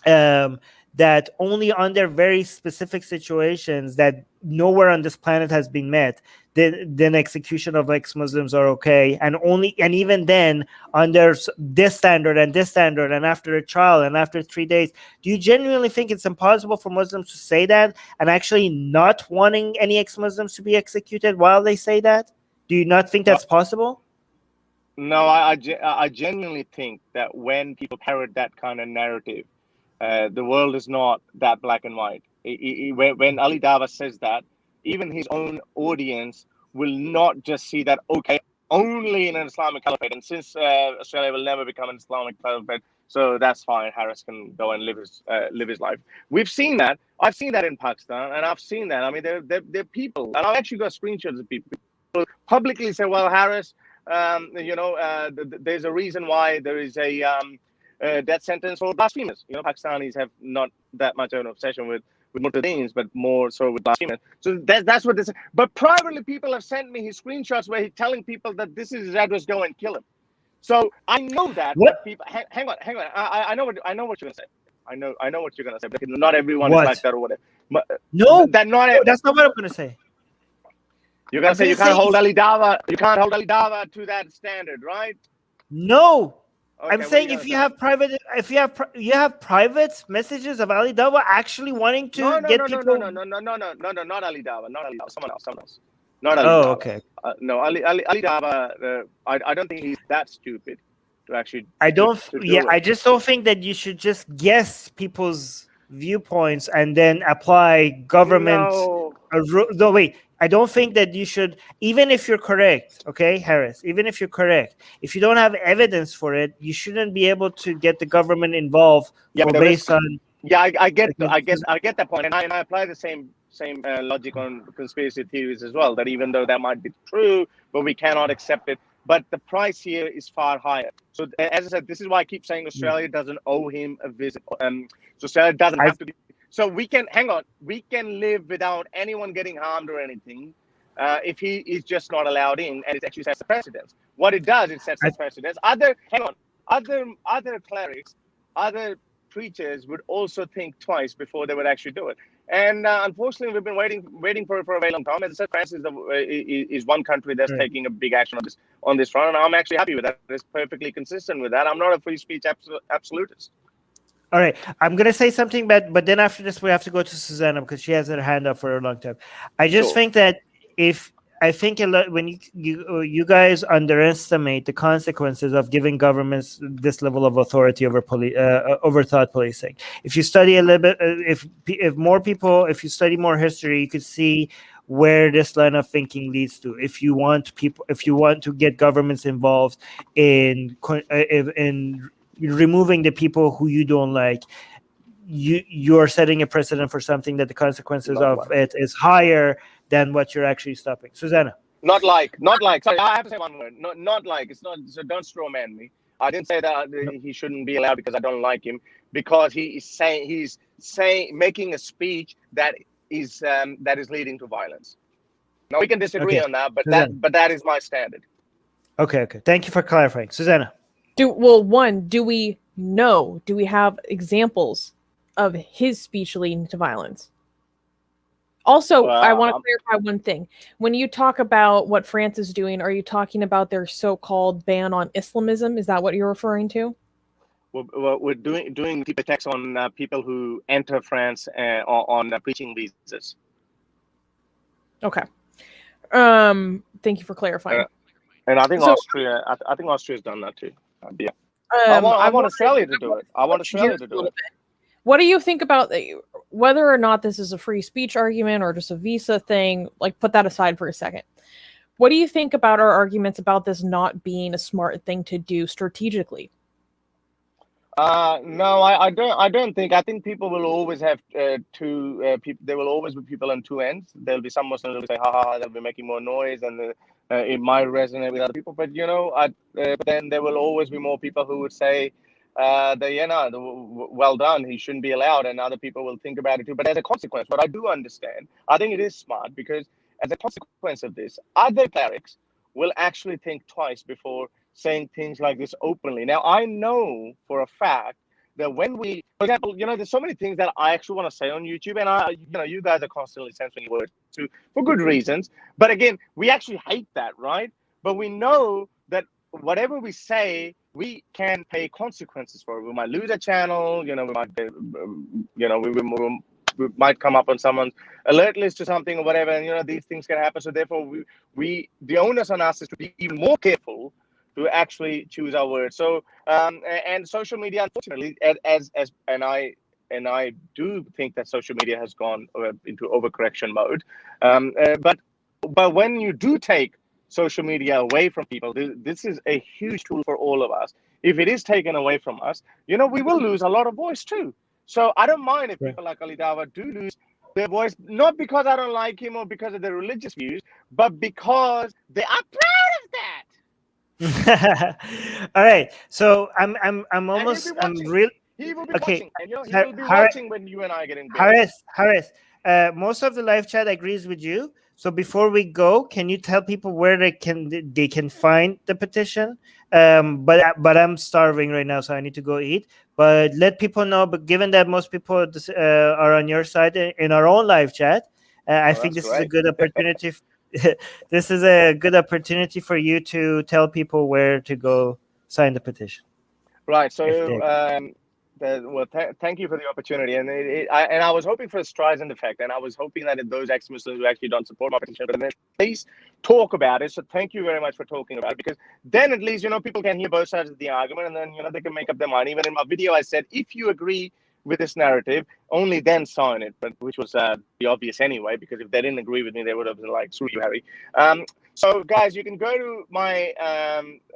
that only under very specific situations that nowhere on this planet has been met, then execution of ex-Muslims are okay, and even then under this standard and after a trial and after 3 days? Do you genuinely think it's impossible for Muslims to say that and actually not wanting any ex-Muslims to be executed while they say that? Do you not think that's possible? No, I genuinely think that when people parrot that kind of narrative, the world is not that black and white. When Ali Dawah says that, even his own audience will not just see that, okay, only in an Islamic caliphate. And since Australia will never become an Islamic caliphate, so that's fine. Harris can go and live his life. We've seen that. I've seen that in Pakistan, and I've seen that. I mean, they're people, and I've actually got screenshots of people publicly say, well, Harris, there's a reason why there is a death sentence for blasphemers. Pakistanis have not that much of an obsession with Mutaddeens, but more so with blasphemers. So that's what this is. But privately, people have sent me his screenshots where he's telling people that this is his address, go and kill him. So I know that people. Hang on. I know what you're gonna say. I know what you're gonna say. But not everyone is like that or whatever. But, that's not what I'm gonna say. You're gonna say you can't hold Ali Dawah. You can't hold Ali Dawah to that standard, right? No. Okay, I'm saying if you have private messages of Ali Dawah actually wanting to get people. No, not Ali Dawah, someone else. Not Ali Dawah. Okay. No, Ali Dawah. I don't think he's that stupid to actually. I just don't think that you should just guess people's viewpoints and then apply government. No, wait. I don't think that you should, even if you're correct, okay, Harris, even if you're correct, if you don't have evidence for it, you shouldn't be able to get the government involved based on. Yeah, I get that point, and I apply the same logic on conspiracy theories as well. That even though that might be true, but we cannot accept it. But the price here is far higher. So as I said, this is why I keep saying Australia doesn't owe him a visit. So Australia doesn't have to be. So we can live without anyone getting harmed or anything if he is just not allowed in, and it actually sets the precedence. What it does, it sets the precedence. Other clerics, other preachers would also think twice before they would actually do it. And unfortunately, we've been waiting for a very long time. As I said, France is one country that's taking a big action on this front, and I'm actually happy with that. It's perfectly consistent with that. I'm not a free speech absolutist. All right, I'm gonna say something, but then after this we have to go to Susanna because she has her hand up for a long time. I just think that when you guys underestimate the consequences of giving governments this level of authority over thought policing. If you study a little bit, if you study more history, you could see where this line of thinking leads to. If you want to get governments involved in removing the people who you don't like, you're setting a precedent for something that the consequences of it is higher than what you're actually stopping. Susanna. Not like. Sorry, I have to say one word. Not like. It's not. So don't straw man me. I didn't say that he shouldn't be allowed because I don't like him. Because he's making a speech that is leading to violence. Now we can disagree on that, but that is my standard. Okay. Thank you for clarifying, Susanna. Do we know? Do we have examples of his speech leading to violence? Also, I want to clarify one thing. When you talk about what France is doing, are you talking about their so-called ban on Islamism? Is that what you're referring to? We're doing deep attacks on people who enter France on preaching visas. Okay. Thank you for clarifying. And I think Austria. I think Austria's done that too. Yeah. I want Australia to do it. I want Australia to do it. What do you think about whether or not this is a free speech argument or just a visa thing? Like, put that aside for a second. What do you think about our arguments about this not being a smart thing to do strategically? No, I don't think. I think people will always have two people. There will always be people on two ends. There'll be some Muslims who will say, "Ha ha ha!" They'll be making more noise, and it might resonate with other people. But but then there will always be more people who would say, well done, he shouldn't be allowed, and other people will think about it too. But as a consequence, what I do understand, I think it is smart, because as a consequence of this, other clerics will actually think twice before saying things like this openly. Now, I know for a fact that when we, for example, there's so many things that I actually want to say on YouTube, and you guys are constantly censoring words too, for good reasons. But again, we actually hate that, right? But we know that whatever we say, we can pay consequences for it. We might lose a channel, we might, we might come up on someone's alert list or something or whatever, and these things can happen. So therefore, the onus on us is to be even more careful to actually choose our words. So and social media, unfortunately, and I do think that social media has gone into overcorrection mode. But when you do take social media away from people, this is a huge tool for all of us. If it is taken away from us, we will lose a lot of voice too. So I don't mind if people like Ali Dawah do lose their voice, not because I don't like him or because of their religious views, but because they are proud of that. All right, so I'm really he will be okay. Watching, and he will be watching when you and I get in bed. Harris, most of the live chat agrees with you. So before we go, can you tell people where they can find the petition? But I'm starving right now, so I need to go eat. But let people know. But given that most people are on your side in our own live chat, I think this is a good opportunity. This is a good opportunity for you to tell people where to go sign the petition. Right. So, thank you for the opportunity. And I was hoping for a Streisand effect, and I was hoping that those ex-Muslims who actually don't support my petition, but at least talk about it. So thank you very much for talking about it, because then at least, people can hear both sides of the argument, and then, they can make up their mind. Even in my video, I said, if you agree with this narrative, only then sign it, but which was the obvious anyway, because if they didn't agree with me, they would have been like, screw you, Harry. So guys, you can go to my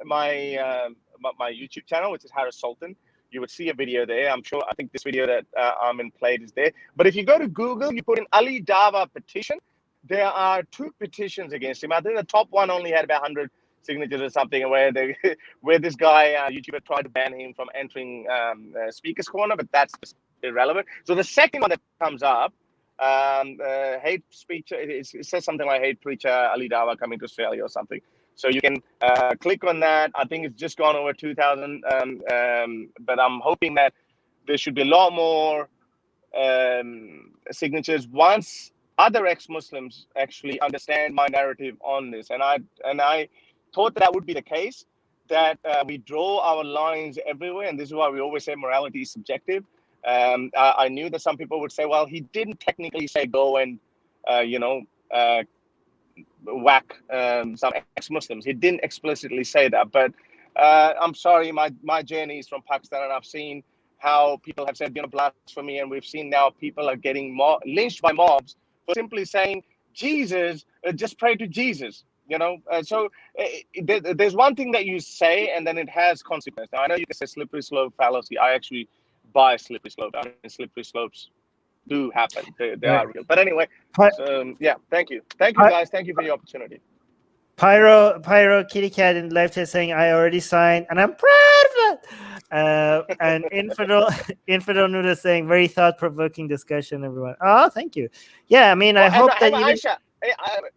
my YouTube channel, which is Harris Sultan. You would see a video there. I think this video that Armin played is there. But if you go to Google, you put in Ali Dawah petition, there are 2 petitions against him. I think the top one only had about 100 signatures or something, where this guy, YouTuber, tried to ban him from entering Speaker's Corner, but that's just irrelevant. So the second one that comes up, hate speech, it says something like hate preacher Ali Dawah coming to Australia or something. So you can click on that. I think it's just gone over 2,000, but I'm hoping that there should be a lot more signatures once other ex-Muslims actually understand my narrative on this. And I thought that would be the case, that we draw our lines everywhere, and this is why we always say morality is subjective. I knew that some people would say, well, he didn't technically say go and whack some ex-Muslims. He didn't explicitly say that, but I'm sorry, my journey is from Pakistan, and I've seen how people have said blasphemy, and we've seen now people are getting lynched by mobs for simply saying Jesus, just pray to Jesus. So there's one thing that you say, and then it has consequence. Now, I know you can say slippery slope fallacy. I actually buy slippery slope. I mean, slippery slopes do happen. They are real. But anyway, yeah, thank you, guys. Thank you for the opportunity. Pyro Kitty Cat in live chat saying I already signed and I'm proud of it. And Infidel Nuda saying very thought-provoking discussion, everyone. Oh, thank you. Yeah, I mean, I hope that Aisha,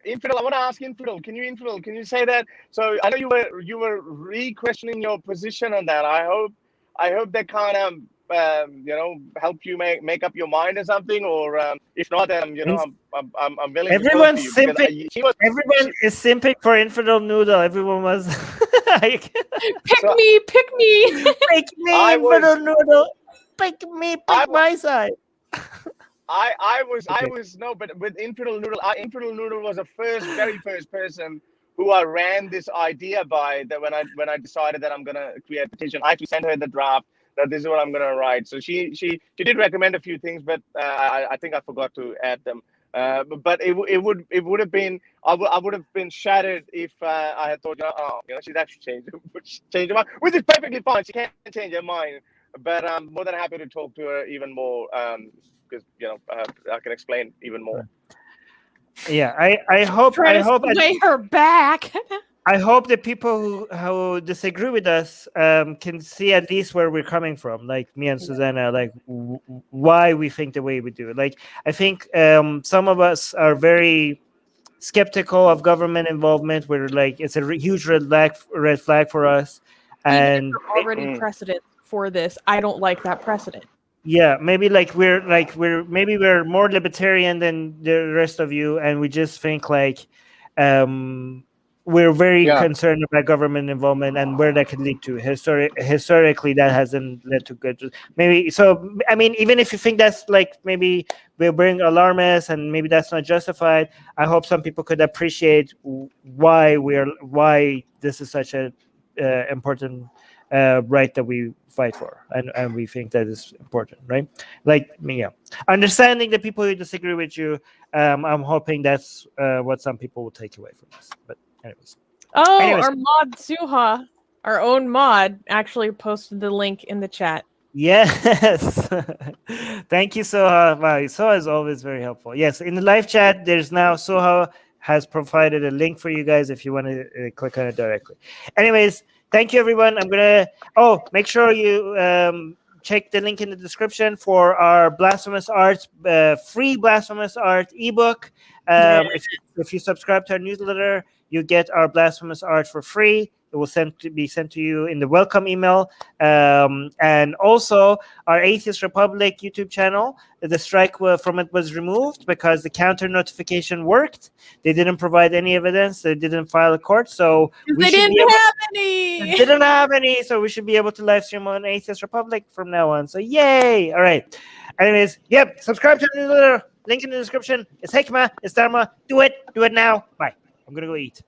Infidel, I want to ask Infidel. Can you say that? So I know you were re-questioning your position on that. I hope that kind of help you make up your mind or something. Or if not, then I'm willing to talk to you. Everyone is simping for Infidel Noodle. Everyone was like, Pick me. pick me, Infidel Noodle. Pick me, my side. I was no, but with Infidel Noodle was the very first person who I ran this idea by. That when I decided that I'm gonna create a petition, I actually sent her the draft that this is what I'm gonna write. So she did recommend a few things, but I think I forgot to add them. But it would have been I would have been shattered if I had thought she's actually changed her mind, which is perfectly fine. She can't change her mind, but I'm more than happy to talk to her even more. Because I can explain even more. Yeah, I hope lay her back. I hope the people who disagree with us can see at least where we're coming from, like me and Susanna, like why we think the way we do. Like I think some of us are very skeptical of government involvement. We're like, it's a huge red flag for us, and already precedent for this. I don't like that precedent. Yeah, maybe we're more libertarian than the rest of you, and we just think like we're very concerned about government involvement and where that could lead to. Historically, that hasn't led to good. Maybe so. I mean, even if you think that's like maybe we're being alarmist and maybe that's not justified, I hope some people could appreciate why this is such a important right that we fight for, and we think that is important, right? Like, understanding the people who disagree with you. I'm hoping that's what some people will take away from this. But anyways, our mod Suha, our own mod, actually posted the link in the chat. Yes. Thank you, Soha. Wow, Soha is always very helpful. Yes, in the live chat, there's now Soha has provided a link for you guys if you want to click on it directly. Anyways, thank you, everyone. I'm going to... make sure you check the link in the description for our Blasphemous Art, free Blasphemous Art ebook. If you subscribe to our newsletter, you get our Blasphemous Art for free. It will be sent to you in the welcome email. And also, our Atheist Republic YouTube channel, the strike from it was removed because the counter notification worked. They didn't provide any evidence. They didn't file a court. So they didn't have any. So we should be able to live stream on Atheist Republic from now on. So yay! All right. Anyways, subscribe to the newsletter. Link in the description. It's Hikmah. It's Dharma. Do it. Do it now. Bye. I'm going to go eat.